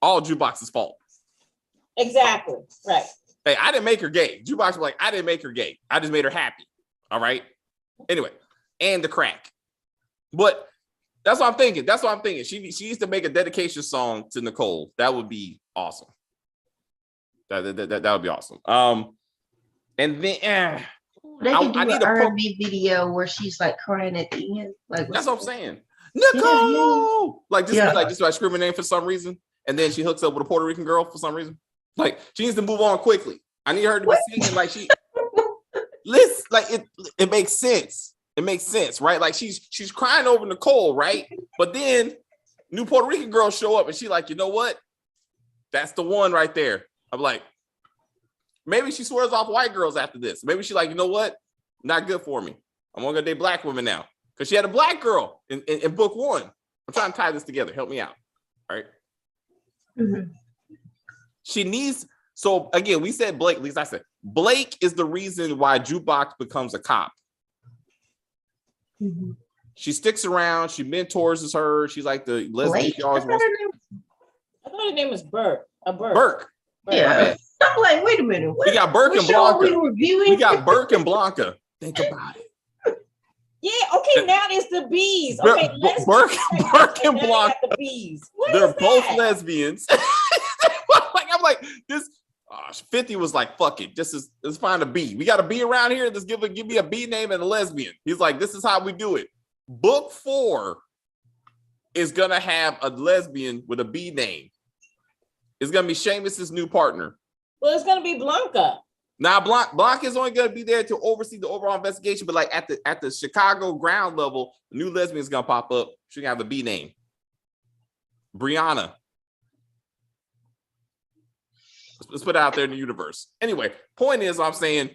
All Jukebox's fault. Exactly. Right. Hey, I didn't make her gay. Jukebox was like, I didn't make her gay. I just made her happy. All right. Anyway, and the crack. But that's what I'm thinking. That's what I'm thinking. She needs to make a dedication song to Nicole. That would be awesome. That would be awesome. And then they can do an R&B video where she's like crying at the end. Like that's what I'm saying. Nicole, like just like screaming her name for some reason, and then she hooks up with a Puerto Rican girl for some reason. Like she needs to move on quickly. I need her to be singing like she. Listen, like it makes sense. It makes sense, right? Like she's crying over Nicole, right? But then new Puerto Rican girls show up, and she like, you know what? That's the one right there. I'm like, maybe she swears off white girls after this. Maybe she like, you know what? Not good for me. I'm gonna date black women now. Because she had a black girl in book 1. I'm trying to tie this together. Help me out. All right. Mm-hmm. She needs, so again, we said Blake, at least I said, Blake is the reason why Jukebox becomes a cop. Mm-hmm. She sticks around. She mentors her. She's like the lesbian she always wants. I thought her name was Burke. Burke. Yeah. I'm like, wait a minute. We got Burke and Blanca. We got Burke and Blanca. Think about it. Yeah, okay, now it's the bees. Okay, Burke and Blanca. The bees. They're both lesbians. I'm like, this 50 was like, fuck it. Let's find a bee. We got a bee around here. Let's give me a bee name and a lesbian. He's like, this is how we do it. Book 4 is gonna have a lesbian with a bee name. It's gonna be Seamus's new partner. Well, it's gonna be Blanca. Now, Blanca is only going to be there to oversee the overall investigation, but like at the Chicago ground level, the new lesbian is going to pop up. She can have a B name, Brianna. Let's put it out there in the universe. Anyway, point is, I'm saying,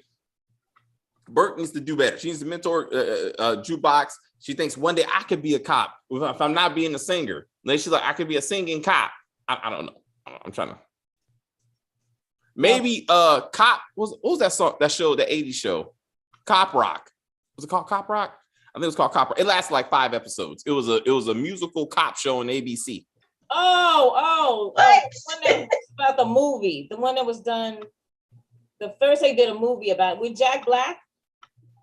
Burke needs to do better. She needs to mentor Jukebox. She thinks one day I could be a cop if I'm not being a singer. And then she's like, I could be a singing cop. I don't know. I'm trying to. Maybe Cop, what was that song, that show, the 80s show? Cop Rock. Was it called Cop Rock? I think it was called Cop Rock. It lasted like 5 episodes. It was a musical cop show on ABC. Oh, what? The one that was about the movie. The one that was done. The first they did a movie about with Jack Black.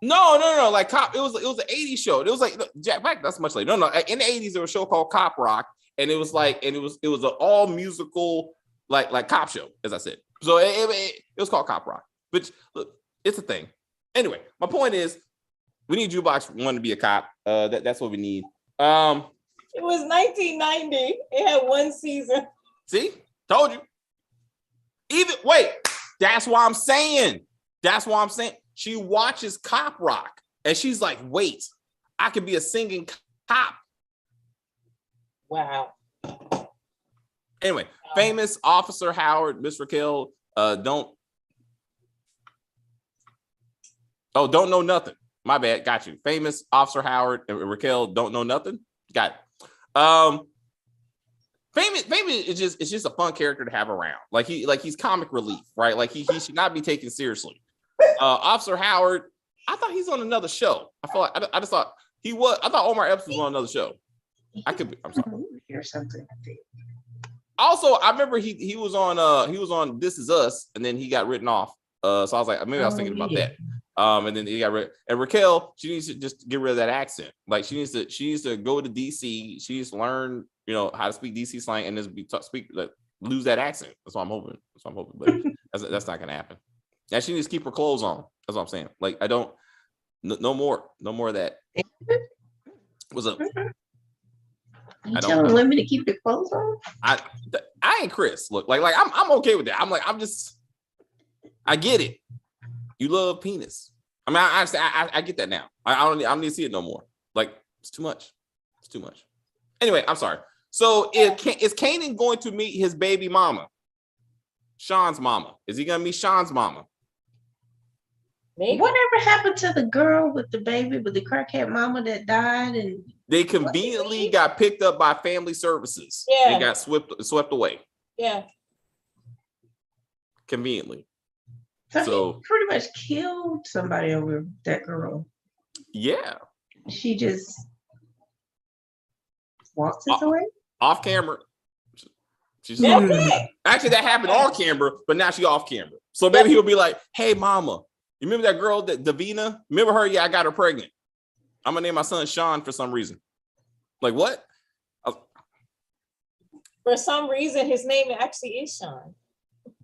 No. Like Cop, it was an 80s show. It was like Jack Black, that's much later. No. In the 80s, there was a show called Cop Rock, and it was an all musical like cop show, as I said. So it was called Cop Rock, but look, it's a thing. Anyway, my point is, we need Jukebox 1 to be a cop. That's what we need. It was 1990. It had 1 season. See, told you. That's why I'm saying. She watches Cop Rock, and she's like, "Wait, I could be a singing cop." Wow. Anyway, famous Officer Howard, Miss Raquel, don't know nothing. My bad, got you. Famous Officer Howard and Raquel don't know nothing. Got it. Famous is just a fun character to have around. He's comic relief, right? Like he should not be taken seriously. Officer Howard, I thought he's on another show. I feel like I just thought he was. I thought Omar Epps was on another show. I could be. I'm sorry. Or something. Also, I remember he was on This Is Us, and then he got written off. So I was like, maybe I was thinking about that. And then he got rid. And Raquel, she needs to just get rid of that accent. Like she needs to go to DC. She needs to learn, how to speak DC slang and just lose that accent. That's what I'm hoping. But that's not gonna happen. And she needs to keep her clothes on. That's what I'm saying. Like no more of that. What's up? You telling women to keep their clothes on? I ain't Chris. Look, like I'm okay with that. I get it. You love penis. I mean, I get that now. I don't need to see it no more. Like it's too much. Anyway, I'm sorry. So is Kanan going to meet his baby mama? Sean's mama. Is he gonna meet Sean's mama? Maybe. Whatever happened to the girl with the baby with the crackhead mama that died? And they conveniently got picked up by family services. Yeah. And got swept away. Yeah. Conveniently. So he pretty much killed somebody over that girl. Yeah. She just walks us away? Off camera. She's That's it. Actually, that happened on camera, but now she off camera. So maybe he'll be like, hey, mama, you remember that girl, that Davina? Remember her? Yeah, I got her pregnant. I'm going to name my son Sean for some reason. Like, what? For some reason, his name actually is Sean.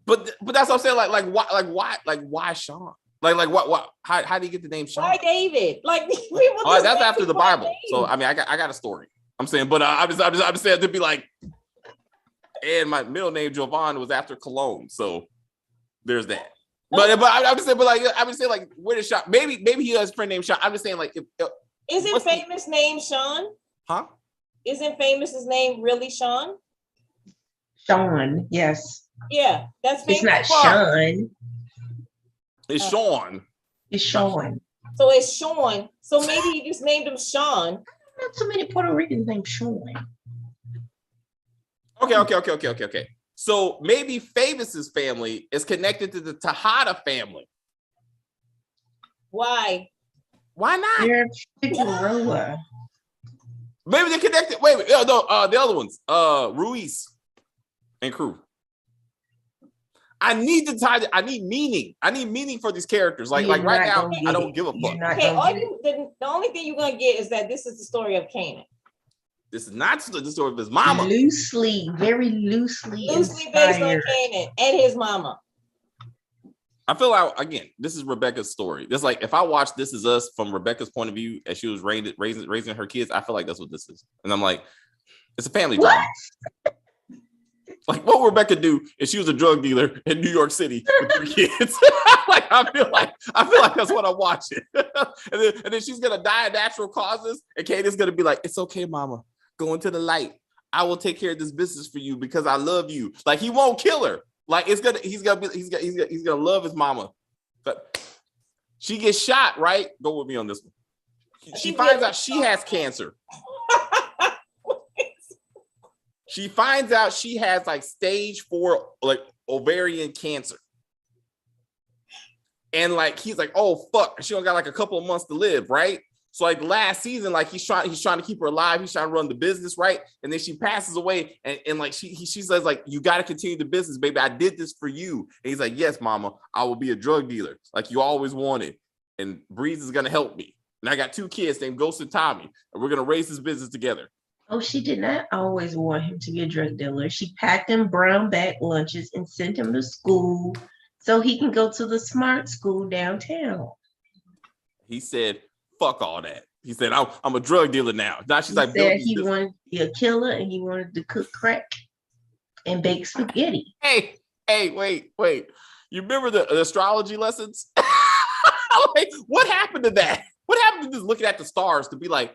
But that's what I'm saying. Why Sean? Like what? How do you get the name Sean? Why David? Like people. Oh, that's after the Bible. So I mean, I got a story. I'm saying, but I'm just saying to be like, and my middle name Jovan was after Cologne. So there's that. But I'm just saying, like, where did Sean? Maybe he has a friend named Sean. I'm just saying, like, isn't famous name Sean? Huh? Isn't famous's name really Sean? Sean, yes. Yeah, that's famous. It's not Sean. It's Sean. It's Sean. So it's Sean. So maybe you just named him Sean. Not so many Puerto Ricans named Sean. Okay. So maybe Famous's family is connected to the Tejada family. Why? Why not? They're Figueroa. Maybe they're connected. Wait, no, the other ones, Ruiz and crew. I need meaning. I need meaning for these characters. Like right now, I don't give a fuck. Okay, the only thing you're gonna get is that this is the story of Kanan. This is not the story of his mama. Very loosely based on Kanan and his mama. I feel like, again, this is Rebecca's story. It's like, if I watch This Is Us from Rebecca's point of view as she was raising her kids, I feel like that's what this is. And I'm like, it's a family drama. Like, what would Rebecca do if she was a drug dealer in New York City with 3 kids? Like, I feel like that's what I'm watching. and then she's gonna die of natural causes, and Kanan's gonna be like, it's okay, mama. Go into the light. I will take care of this business for you because I love you. Like, he won't kill her. Like, he's gonna love his mama. But she gets shot, right? Go with me on this one. She finds out she has cancer. She finds out she has like stage 4 like ovarian cancer. And like he's like, oh fuck, she only got like a couple of months to live, right? So like last season, like he's trying to keep her alive, he's trying to run the business, right? And then she passes away, and like she says, like, you got to continue the business, baby. I did this for you. And he's like, yes, mama, I will be a drug dealer, like you always wanted. And Breeze is gonna help me. And I got 2 kids named Ghost and Tommy, and we're gonna raise this business together. Oh, she did not always want him to be a drug dealer. She packed him brown bag lunches and sent him to school so he can go to the smart school downtown. He said, fuck all that. He said, I'm a drug dealer now. Now she's like, he wanted to be a killer and he wanted to cook crack and bake spaghetti. Hey, wait. You remember the astrology lessons? Like, what happened to that? What happened to just looking at the stars to be like,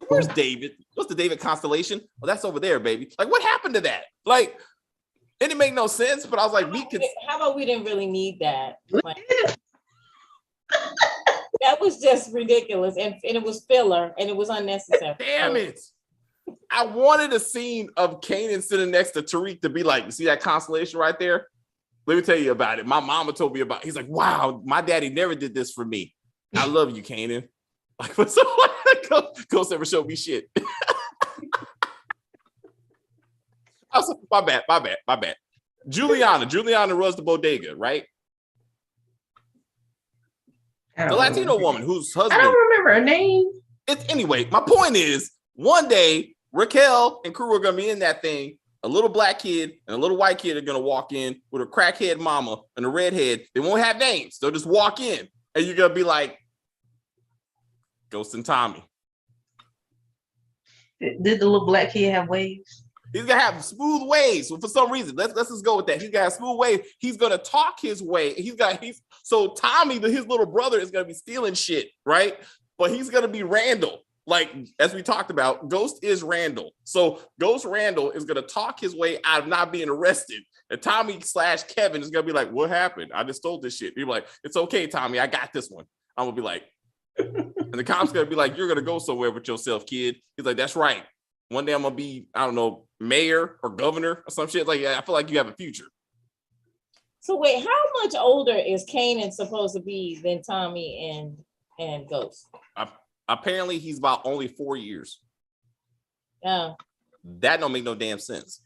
where's David? What's the David constellation? Well, that's over there, baby. Like, what happened to that? Like, it didn't make no sense, but I was like, how about we didn't really need that? Like, that was just ridiculous, and it was filler, and it was unnecessary. Damn it. I wanted a scene of Kanan sitting next to Tariq to be like, you see that constellation right there? Let me tell you about it. My mama told me about it. He's like, wow, my daddy never did this for me. I love you, Kanan. Like, Ghost never showed me shit. My bad. Juliana runs the bodega, right? The Latino woman whose husband. I don't remember her name. Anyway, my point is, one day Raquel and crew are gonna be in that thing. A little black kid and a little white kid are gonna walk in with a crackhead mama and a redhead. They won't have names. They'll just walk in, and you're gonna be like, Ghost and Tommy. Did the little black kid have waves? He's gonna have smooth waves. So for some reason, let's just go with that. He's got a smooth wave. He's gonna talk his way. So Tommy, his little brother, is gonna be stealing shit, right? But he's gonna be Randall. Like, as we talked about, Ghost is Randall. So Ghost Randall is gonna talk his way out of not being arrested, And Tommy / Kevin is gonna be like, what happened? I just stole this shit. He'll be like, it's okay, Tommy, I got this one. I'm gonna be like, and the cop's gonna be like, you're gonna go somewhere with yourself, kid. He's like, that's right. One day I'm gonna be, I don't know, mayor or governor or some shit. Like, I feel like you have a future. So wait, how much older is Kanan supposed to be than Tommy and Ghost? Apparently he's about only 4 years. Yeah. That don't make no damn sense.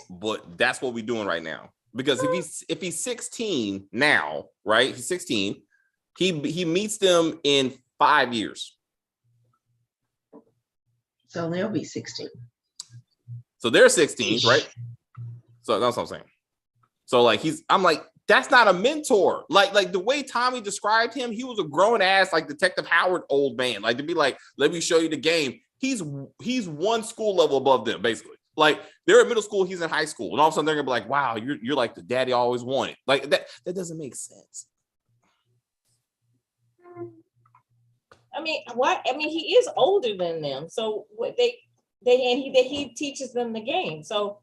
But that's what we're doing right now. Because if he's 16 now, right? He's 16. He meets them in 5 years. So they'll be 16. So they're 16, right? So that's what I'm saying. So like I'm like, that's not a mentor. Like the way Tommy described him, he was a grown ass like Detective Howard old man. Like to be like, let me show you the game. He's one school level above them, basically. Like they're in middle school, he's in high school, and all of a sudden they're gonna be like, wow, you're like the daddy I always wanted. Like that doesn't make sense. I mean, what? I mean, he is older than them, so what he teaches them the game. So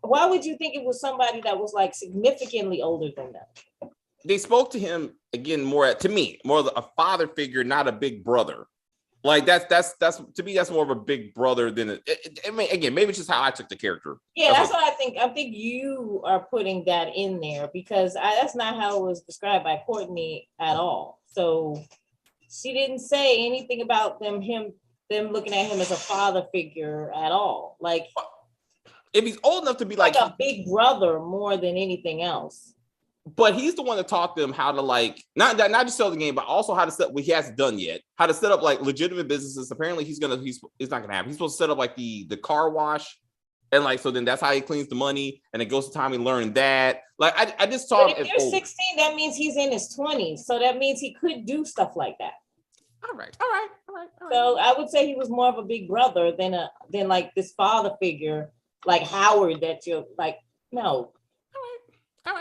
why would you think it was somebody that was like significantly older than them? They spoke to him again more of a father figure, not a big brother. Like that's to me, that's more of a big brother than I mean, again, maybe it's just how I took the character. Yeah, that's what I think. I think you are putting that in there because that's not how it was described by Courtney at all. So she didn't say anything about them looking at him as a father figure at all. Like if he's old enough to be like a big brother more than anything else. But he's the one that taught them how to like not just sell the game, but also how to set what he hasn't done yet, how to set up like legitimate businesses. Apparently it's not gonna happen. He's supposed to set up like the car wash, and like so then that's how he cleans the money, and it goes to Tommy learning that. Like I just saw him. If you're 16, that means he's in his 20s, so that means he could do stuff like that. All right. So I would say he was more of a big brother than like this father figure like Howard that you're like no. All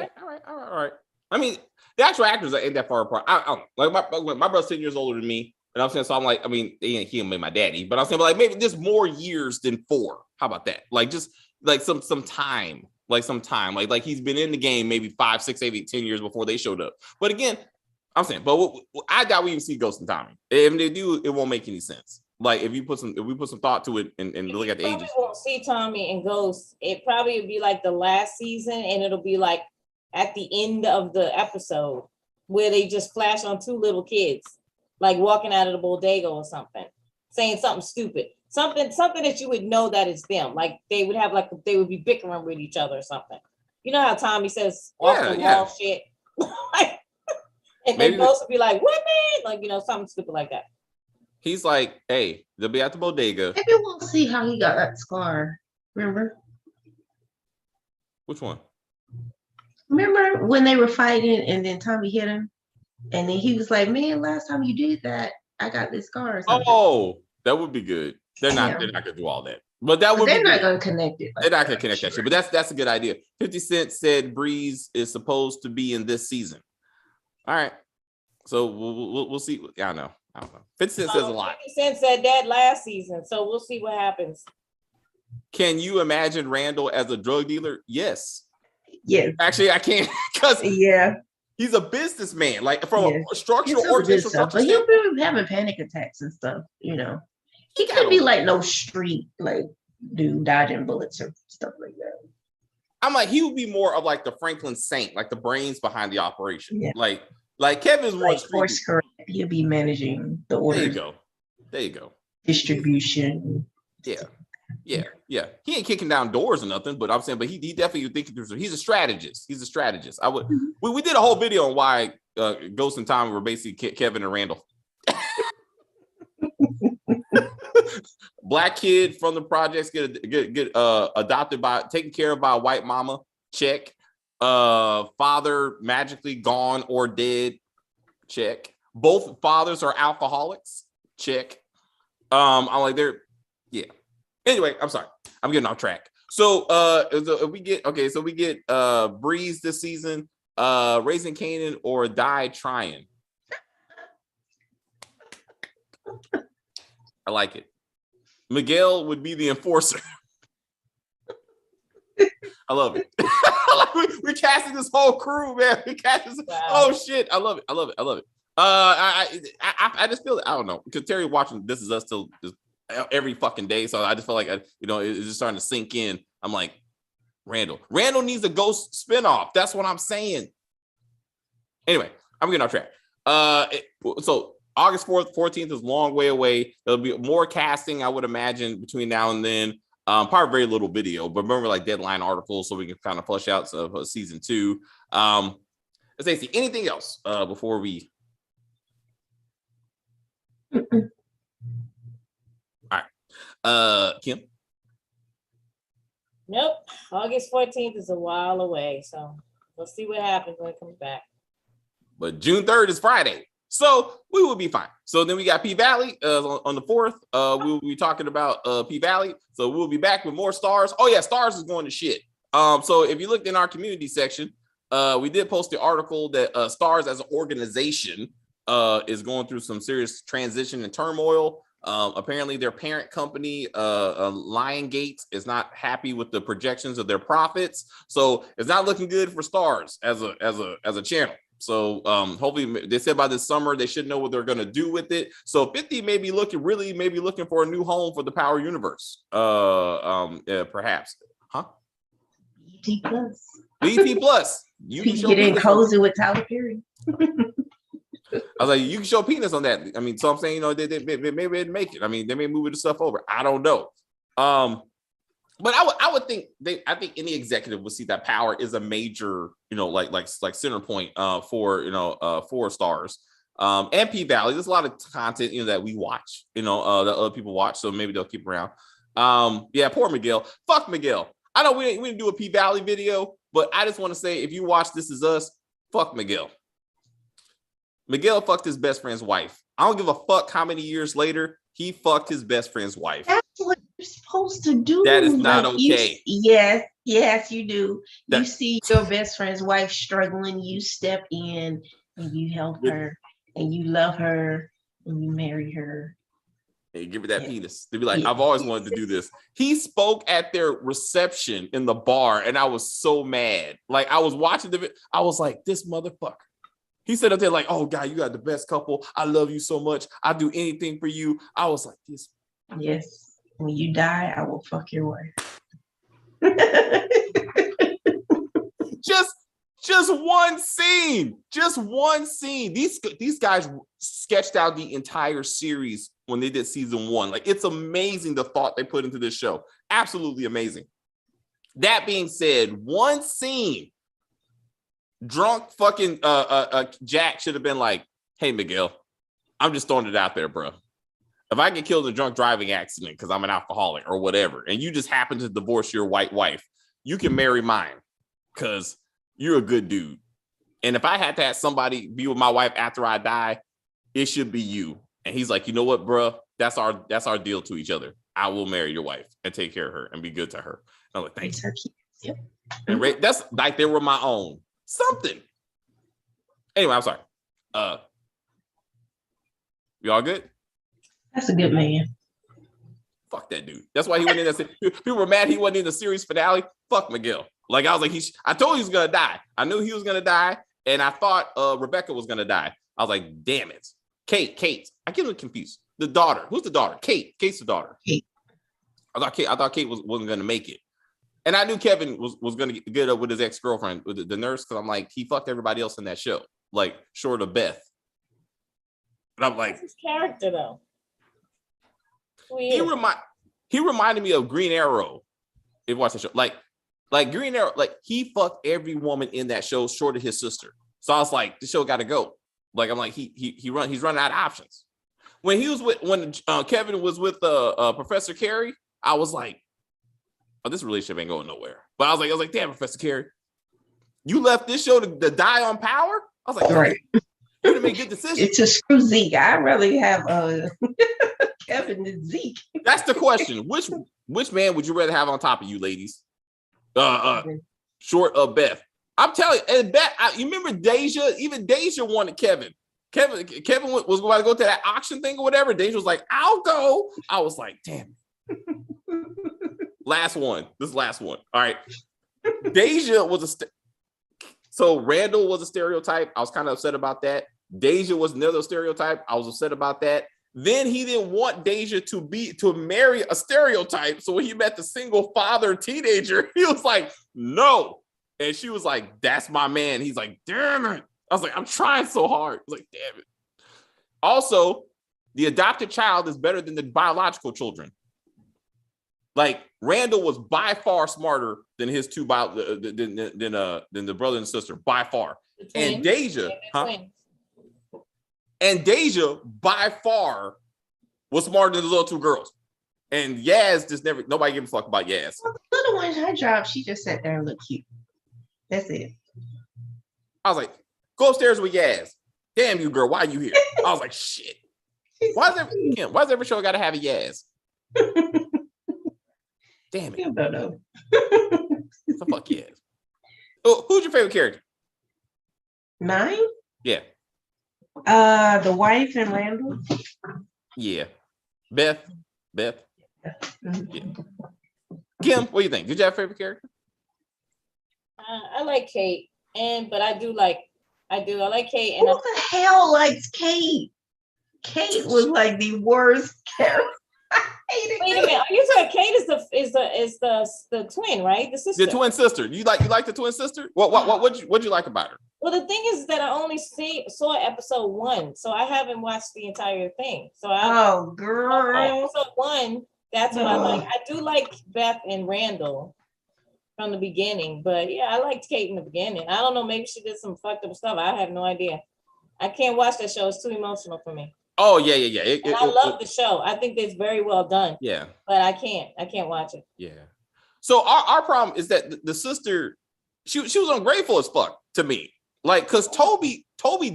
right. I mean, the actual actors ain't that far apart. I don't know. Like my brother's 10 years older than me, and I'm saying so. I'm like, I mean, he ain't my daddy, but I'm saying, but like maybe just more years than 4. How about that? Like just like some time, like he's been in the game maybe 5, 6, 8, 10 years before they showed up. But again, I'm saying, but I doubt we even see Ghost and Tommy. If they do, it won't make any sense. Like if we put some thought to it and look at the ages. We won't see Tommy and Ghost. It probably would be like the last season, and it'll be like at the end of the episode where they just flash on 2 little kids, like walking out of the bodega or something, saying something stupid, something that you would know that it's them. Like they would be bickering with each other or something. You know how Tommy says off the wall shit, and then Ghost would be like, "What man?" Like something stupid like that. He's like, "Hey, they'll be at the bodega." Maybe we'll see how he got that scar. Remember? Which one? Remember when they were fighting and then Tommy hit him? And then he was like, man, last time you did that, I got this scar or something. Oh, that would be good. They're not gonna do all that. But that would they're not gonna connect it. They're not gonna connect that shit. But that's a good idea. 50 Cent said Breeze is supposed to be in this season. All right. So we'll see. I don't know. 50 Cent says a lot. 50 Cent said that last season. So we'll see what happens. Can you imagine Randall as a drug dealer? Yes. Yes. Actually, I can't because he's a businessman, like from a structural organizational. But he'll be having panic attacks and stuff, He could be like no street like dude dodging bullets or stuff like that. I'm like, he would be more of like the Franklin Saint, like the brains behind the operation. Yeah. Like Kevin's more course correct. He'll be managing the orders. There you go. Distribution. Yeah. He ain't kicking down doors or nothing, but I'm saying, but he definitely thinking through. He's a strategist. I would. We did a whole video on why Ghost and Tommy were basically Kevin and Randall. Black kid from the projects get adopted taken care of by a white mama. Check. Father magically gone or dead. Check. Both fathers are alcoholics. Check. I'm like yeah. Anyway, I'm sorry. I'm getting off track. So we get Breeze this season, Raising Kanan or Die Trying. I like it. Miguel would be the enforcer. I love it. We're casting this whole crew, man. We casting this, oh shit. I love it. I love it. I love it. I just feel, I don't know, because Terry watching This Is Us till every fucking day, so I just feel like it's just starting to sink in. I'm like, Randall needs a Ghost spinoff. That's what I'm saying. Anyway, I'm getting off track. So August 4th, 14th is a long way away. There'll be more casting, I would imagine, between now and then. Probably very little video, but remember, like, deadline articles, so we can kind of flush out season 2. Stacey, anything else before we? All right, Kim. Nope. August 14th is a while away, so we'll see what happens when it comes back. But June 3rd is Friday, so we will be fine. So then we got P Valley on the 4th. We will be talking about P Valley. So we'll be back with more STARZ. Oh yeah, STARZ is going to shit. So if you looked in our community section, we did post the article that STARZ as an organization is going through some serious transition and turmoil. Apparently their parent company, Lineage, is not happy with the projections of their profits. So it's not looking good for STARZ as a channel. So hopefully, they said by this summer they should know what they're going to do with it. So 50 may be looking for a new home for the Power Universe. Perhaps, huh? BT Plus. BT Plus. You can get in cozy with Tyler Perry. I was like, you can show penis on that. I mean, so I'm saying, they maybe they didn't make it. I mean, they may move the stuff over. I don't know. But I would think I think any executive would see that Power is a major, like center point for STARZ. And P Valley. There's a lot of content that we watch, that other people watch, so maybe they'll keep around. Yeah, poor Miguel. Fuck Miguel. I know we didn't do a P Valley video, but I just want to say, if you watch This Is Us, fuck Miguel. Miguel fucked his best friend's wife. I don't give a fuck how many years later he fucked his best friend's wife. That's what you're supposed to do. That is not okay. Yes, you do. You see your best friend's wife struggling, you step in and you help her and you love her and you marry her. Hey, give her that penis. They'd be like, I've always wanted to do this. He spoke at their reception in the bar, and I was so mad. Like, I was watching I was like, this motherfucker. He said up there like, oh, God, you got the best couple. I love you so much. I'll do anything for you. I was like, this. Yes. When you die, I will fuck your wife. Just one scene. Just one scene. These guys sketched out the entire series when they did season 1. Like, it's amazing the thought they put into this show. Absolutely amazing. That being said, one scene, drunk fucking Jack should have been like, hey, Miguel, I'm just throwing it out there, bro. If I get killed in a drunk driving accident because I'm an alcoholic or whatever, and you just happen to divorce your white wife, you can marry mine because you're a good dude. And if I had to have somebody be with my wife after I die, it should be you. And he's like, you know what, bro? That's our deal to each other. I will marry your wife and take care of her and be good to her. And I'm like, thanks. Yep. And that's like they were my own. Something. Anyway, I'm sorry. You all good? That's a good man. Fuck that dude. That's why he went in there. People were mad he wasn't in the series finale. Fuck Miguel. Like, I was like, I told you he was gonna die. I knew he was gonna die, and I thought Rebecca was gonna die. I was like, damn it. Kate. I get them confused. The daughter. Who's the daughter? Kate. Kate's the daughter. Kate. I thought Kate wasn't gonna make it. And I knew Kevin was gonna get up with his ex-girlfriend, with the nurse, because I'm like, he fucked everybody else in that show, like short of Beth. And I'm like, his character though. He reminded me of Green Arrow. If you watch the show, like Green Arrow, like he fucked every woman in that show short of his sister. So I was like, the show got to go. Like, I'm like, he's running out of options. When Kevin was with Professor Carey, I was like, oh, this relationship ain't going nowhere. But I was like, damn, Professor Carey, you left this show to die on Power? I was like, right. You didn't make good decisions. It's a screw Zeke. I'd rather have Kevin than Zeke. That's the question. Which man would you rather have on top of you, ladies? Short of Beth. I'm telling you, and Beth, you remember Deja? Even Deja wanted Kevin. Kevin was going to go to that auction thing or whatever. Deja was like, I'll go. I was like, damn. last one. This last one. All right. Deja was so Randall was a stereotype. I was kind of upset about that. Deja was another stereotype. I was upset about that. Then he didn't want Deja to marry a stereotype. So when he met the single father teenager, he was like, no. And she was like, that's my man. He's like, damn it. I was like, I'm trying so hard. I was like, damn it. Also, the adopted child is better than the biological children. Like Randall was by far smarter than his than the brother and sister by far. And Deja, and Deja by far was smarter than the little two girls. And Yaz just nobody gave a fuck about Yaz. Well, the little one, her job, she just sat there and looked cute. That's it. I was like, go upstairs with Yaz. Damn you, girl, why are you here? I was like, shit. Why's every show got to have a Yaz? Damn it. I don't know. So fuck Yaz. Oh, who's your favorite character? Mine? Yeah. The wife and Randall. Yeah. Beth. Mm-hmm. Yeah. Kim, what do you think? Did you have a favorite character? I like Kate, but I like Kate. And who the hell likes Kate? Kate was like the worst character. I hated Wait a minute. Are you talking? Kate is the twin, right? The sister. The twin sister. You like the twin sister? What'd you like about her? Well, the thing is that I only saw episode 1, so I haven't watched the entire thing. So girl, episode 1. That's what I like. I do like Beth and Randall from the beginning, but yeah, I liked Kate in the beginning. I don't know, maybe she did some fucked up stuff. I have no idea. I can't watch that show. It's too emotional for me. Oh yeah. I love the show. I think it's very well done. Yeah. But I can't watch it. Yeah. So our problem is that the sister, she was ungrateful as fuck to me. Like, cause Toby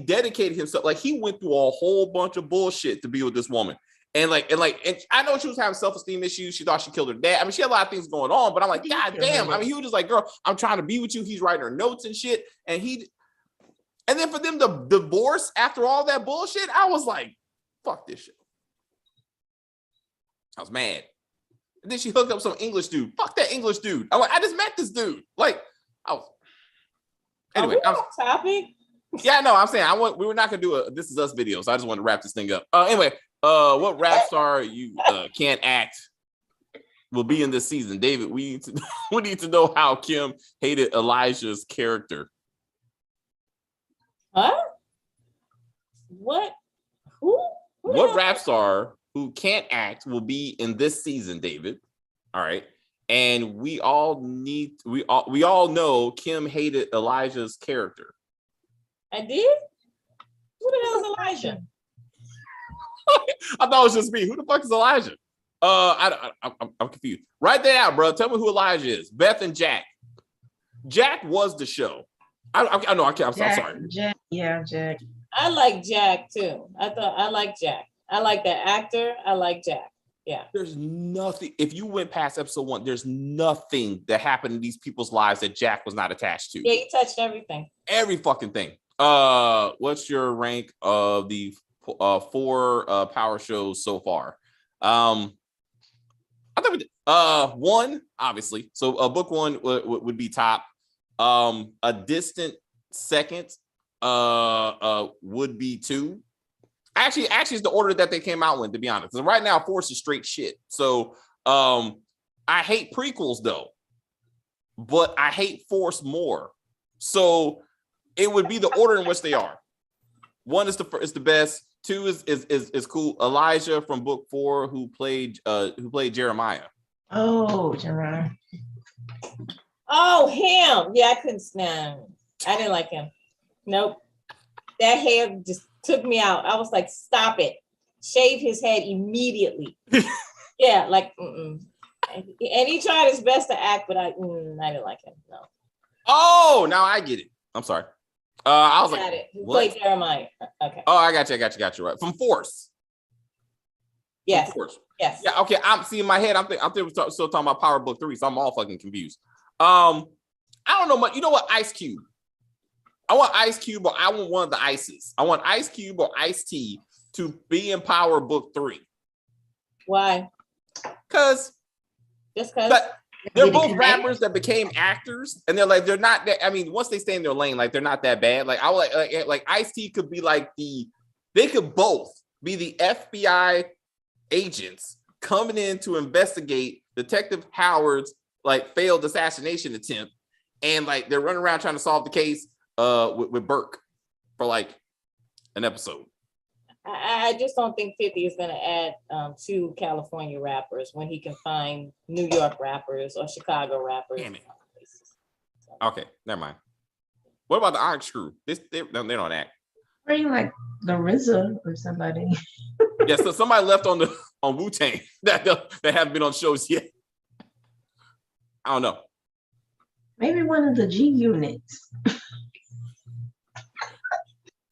dedicated himself. Like, he went through a whole bunch of bullshit to be with this woman. And I know she was having self-esteem issues. She thought she killed her dad. I mean, she had a lot of things going on, but I'm like, God damn. I mean, he was just like, girl, I'm trying to be with you. He's writing her notes and shit. And then for them to divorce after all that bullshit, I was like, fuck this shit. I was mad. And then she hooked up some English dude. Fuck that English dude. I'm like, I just met this dude. Like, I was. Anyway, topic. Yeah, no, I'm saying we were not gonna do a This Is Us video, so I just wanted to wrap this thing up. Anyway, what rap star you can't act will be in this season? David, we need to know how Kim hated Elijah's character. Huh? What? Who? What rap star who can't act will be in this season, David? All right. And we all know Kim hated Elijah's character. I did? Who the hell is Elijah? I thought it was just me. Who the fuck is Elijah? I'm confused. Write that out, bro. Tell me who Elijah is. Beth and Jack. Jack was the show. I know. I can't. I'm sorry. Jack. I like Jack too. I like Jack. I like that actor. I like Jack. Yeah. There's nothing. If you went past episode 1, there's nothing that happened in these people's lives that Jack was not attached to. Yeah, he touched everything. Every fucking thing. What's your rank of the 4 power shows so far? I think we did 1, obviously. So book 1 would be top. A distant second would be 2. Actually, it's the order that they came out in, to be honest. Because right now, Force is straight shit. So I hate prequels though, but I hate Force more. So it would be the order in which they are. 1 is the best. 2 is cool. Elijah from book 4, who played Jeremiah. Oh, Jeremiah. Oh, him. Yeah, I couldn't stand him. I didn't like him. Nope. That hair just took me out. I was like, stop it. Shave his head immediately. Yeah, like, mm-mm. And he tried his best to act, but I didn't like him. No. Oh, now I get it. I'm sorry. I was like, he played Jeremiah. Okay. Oh, I got you. Right. From Force. Yes. From Force. Yes. Yeah. Okay. I'm seeing my head. I'm still talking about Power Book 3, so I'm all fucking confused. I don't know much. You know what? Ice Cube. I want Ice Cube, or I want one of the Ices. I want Ice Cube or Ice T to be in Power Book 3. Why? Because. Just because. They're both rappers that became actors, and they're not that. I mean, once they stay in their lane, like they're not that bad. Like I like Ice-T could be like they could both be the FBI agents coming in to investigate Detective Howard's like failed assassination attempt, and like they're running around trying to solve the case with Burke for like an episode. I just don't think 50 is going to add two California rappers when he can find New York rappers or Chicago rappers. Damn it. Okay, never mind. What about the Onyx Crew? They don't act. Bring like the RZA or somebody. Yeah, so somebody left on Wu-Tang that haven't been on shows yet. I don't know. Maybe one of the G units.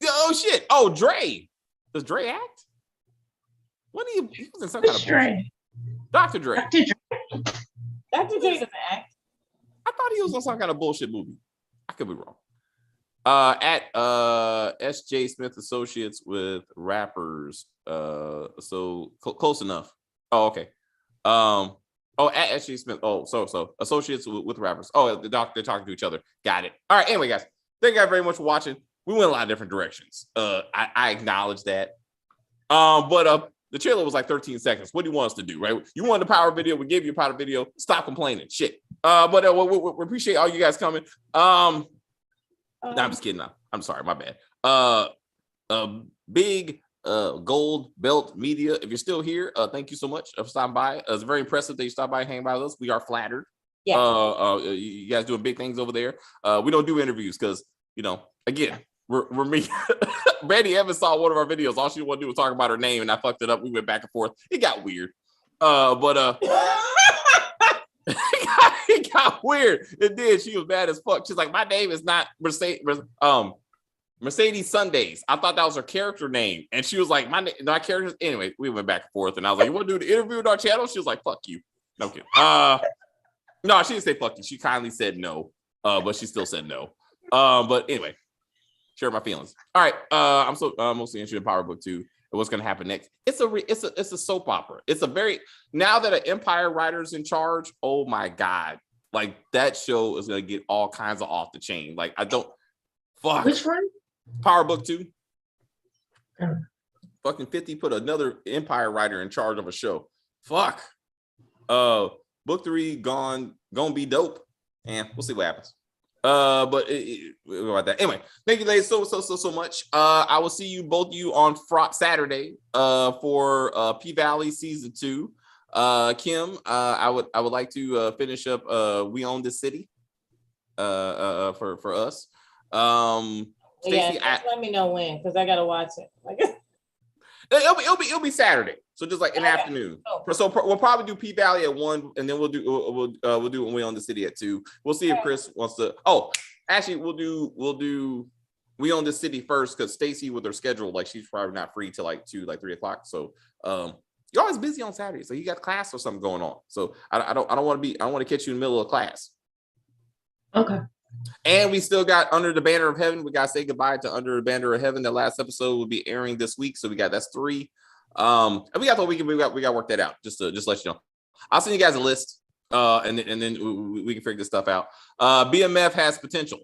Oh shit! Oh, Dre. Does Dre act? What he was in some kind of Dre? Dr. Dre. Dr. Dre. Dr. Dre doesn't act. I thought he was on some kind of bullshit movie. I could be wrong. At SJ Smith Associates with rappers. So close enough. Oh, okay. At SJ Smith. Oh, so associates with rappers. Oh, they're talking to each other. Got it. All right. Anyway, guys, thank you guys very much for watching. We went a lot of different directions. I acknowledge that. But the trailer was like 13 seconds. What do you want us to do, right? You wanted a power video. We gave you a power video. Stop complaining. Shit. But we appreciate all you guys coming. No, I'm just kidding. I'm sorry. My bad. Big Gold Belt Media. If you're still here, thank you so much for stopping by. It's very impressive that you stopped by and hang by with us. We are flattered. Yeah. You guys doing big things over there. We don't do interviews because, again, we're me. Brandy Evans saw one of our videos. All she wanted to do was talk about her name, and I fucked it up. We went back and forth. It got weird. It got weird. It did. She was bad as fuck. She's like, my name is not Mercedes Sundays. I thought that was her character name. And she was like, my character. Anyway, we went back and forth, and I was like, you want to do the interview with our channel? She was like, fuck you. No kidding. No, she didn't say fuck you. She kindly said no. But she still said no. But anyway. Share my feelings. All right. I'm so mostly interested in Power Book 2 and what's going to happen next. It's a soap opera. It's a very, now that an Empire writer's in charge, oh my God. Like that show is going to get all kinds of off the chain. Like I don't, fuck. Which one? Power Book 2. Fucking 50 put another Empire writer in charge of a show. Fuck. Book 3 gonna be dope. And we'll see what happens. But about that. Anyway, thank you, ladies, so much. I will see you both on Saturday for P-Valley season 2. Kim, I would like to finish up We Own This City for us. Stacey, let me know when, because I gotta watch it. It'll be Saturday, so just like in the afternoon. So we'll probably do P-Valley at 1, and then we'll do We Own the City at 2. We'll see if Chris wants to. Oh, actually, we'll do We Own the City first because Stacey with her schedule, like she's probably not free till like 2, like 3 o'clock. So you're always busy on Saturday, so you got class or something going on. So I don't want to catch you in the middle of class. Okay. And we still got Under the Banner of Heaven. We got to say goodbye to Under the Banner of Heaven. The last episode will be airing this week. So that's 3. And we got the weekend. We got to work that out just let you know. I'll send you guys a list. And then we can figure this stuff out. BMF has potential.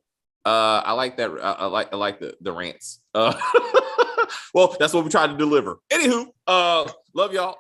I like that. I like the rants. Well, that's what we try to deliver. Anywho, love y'all.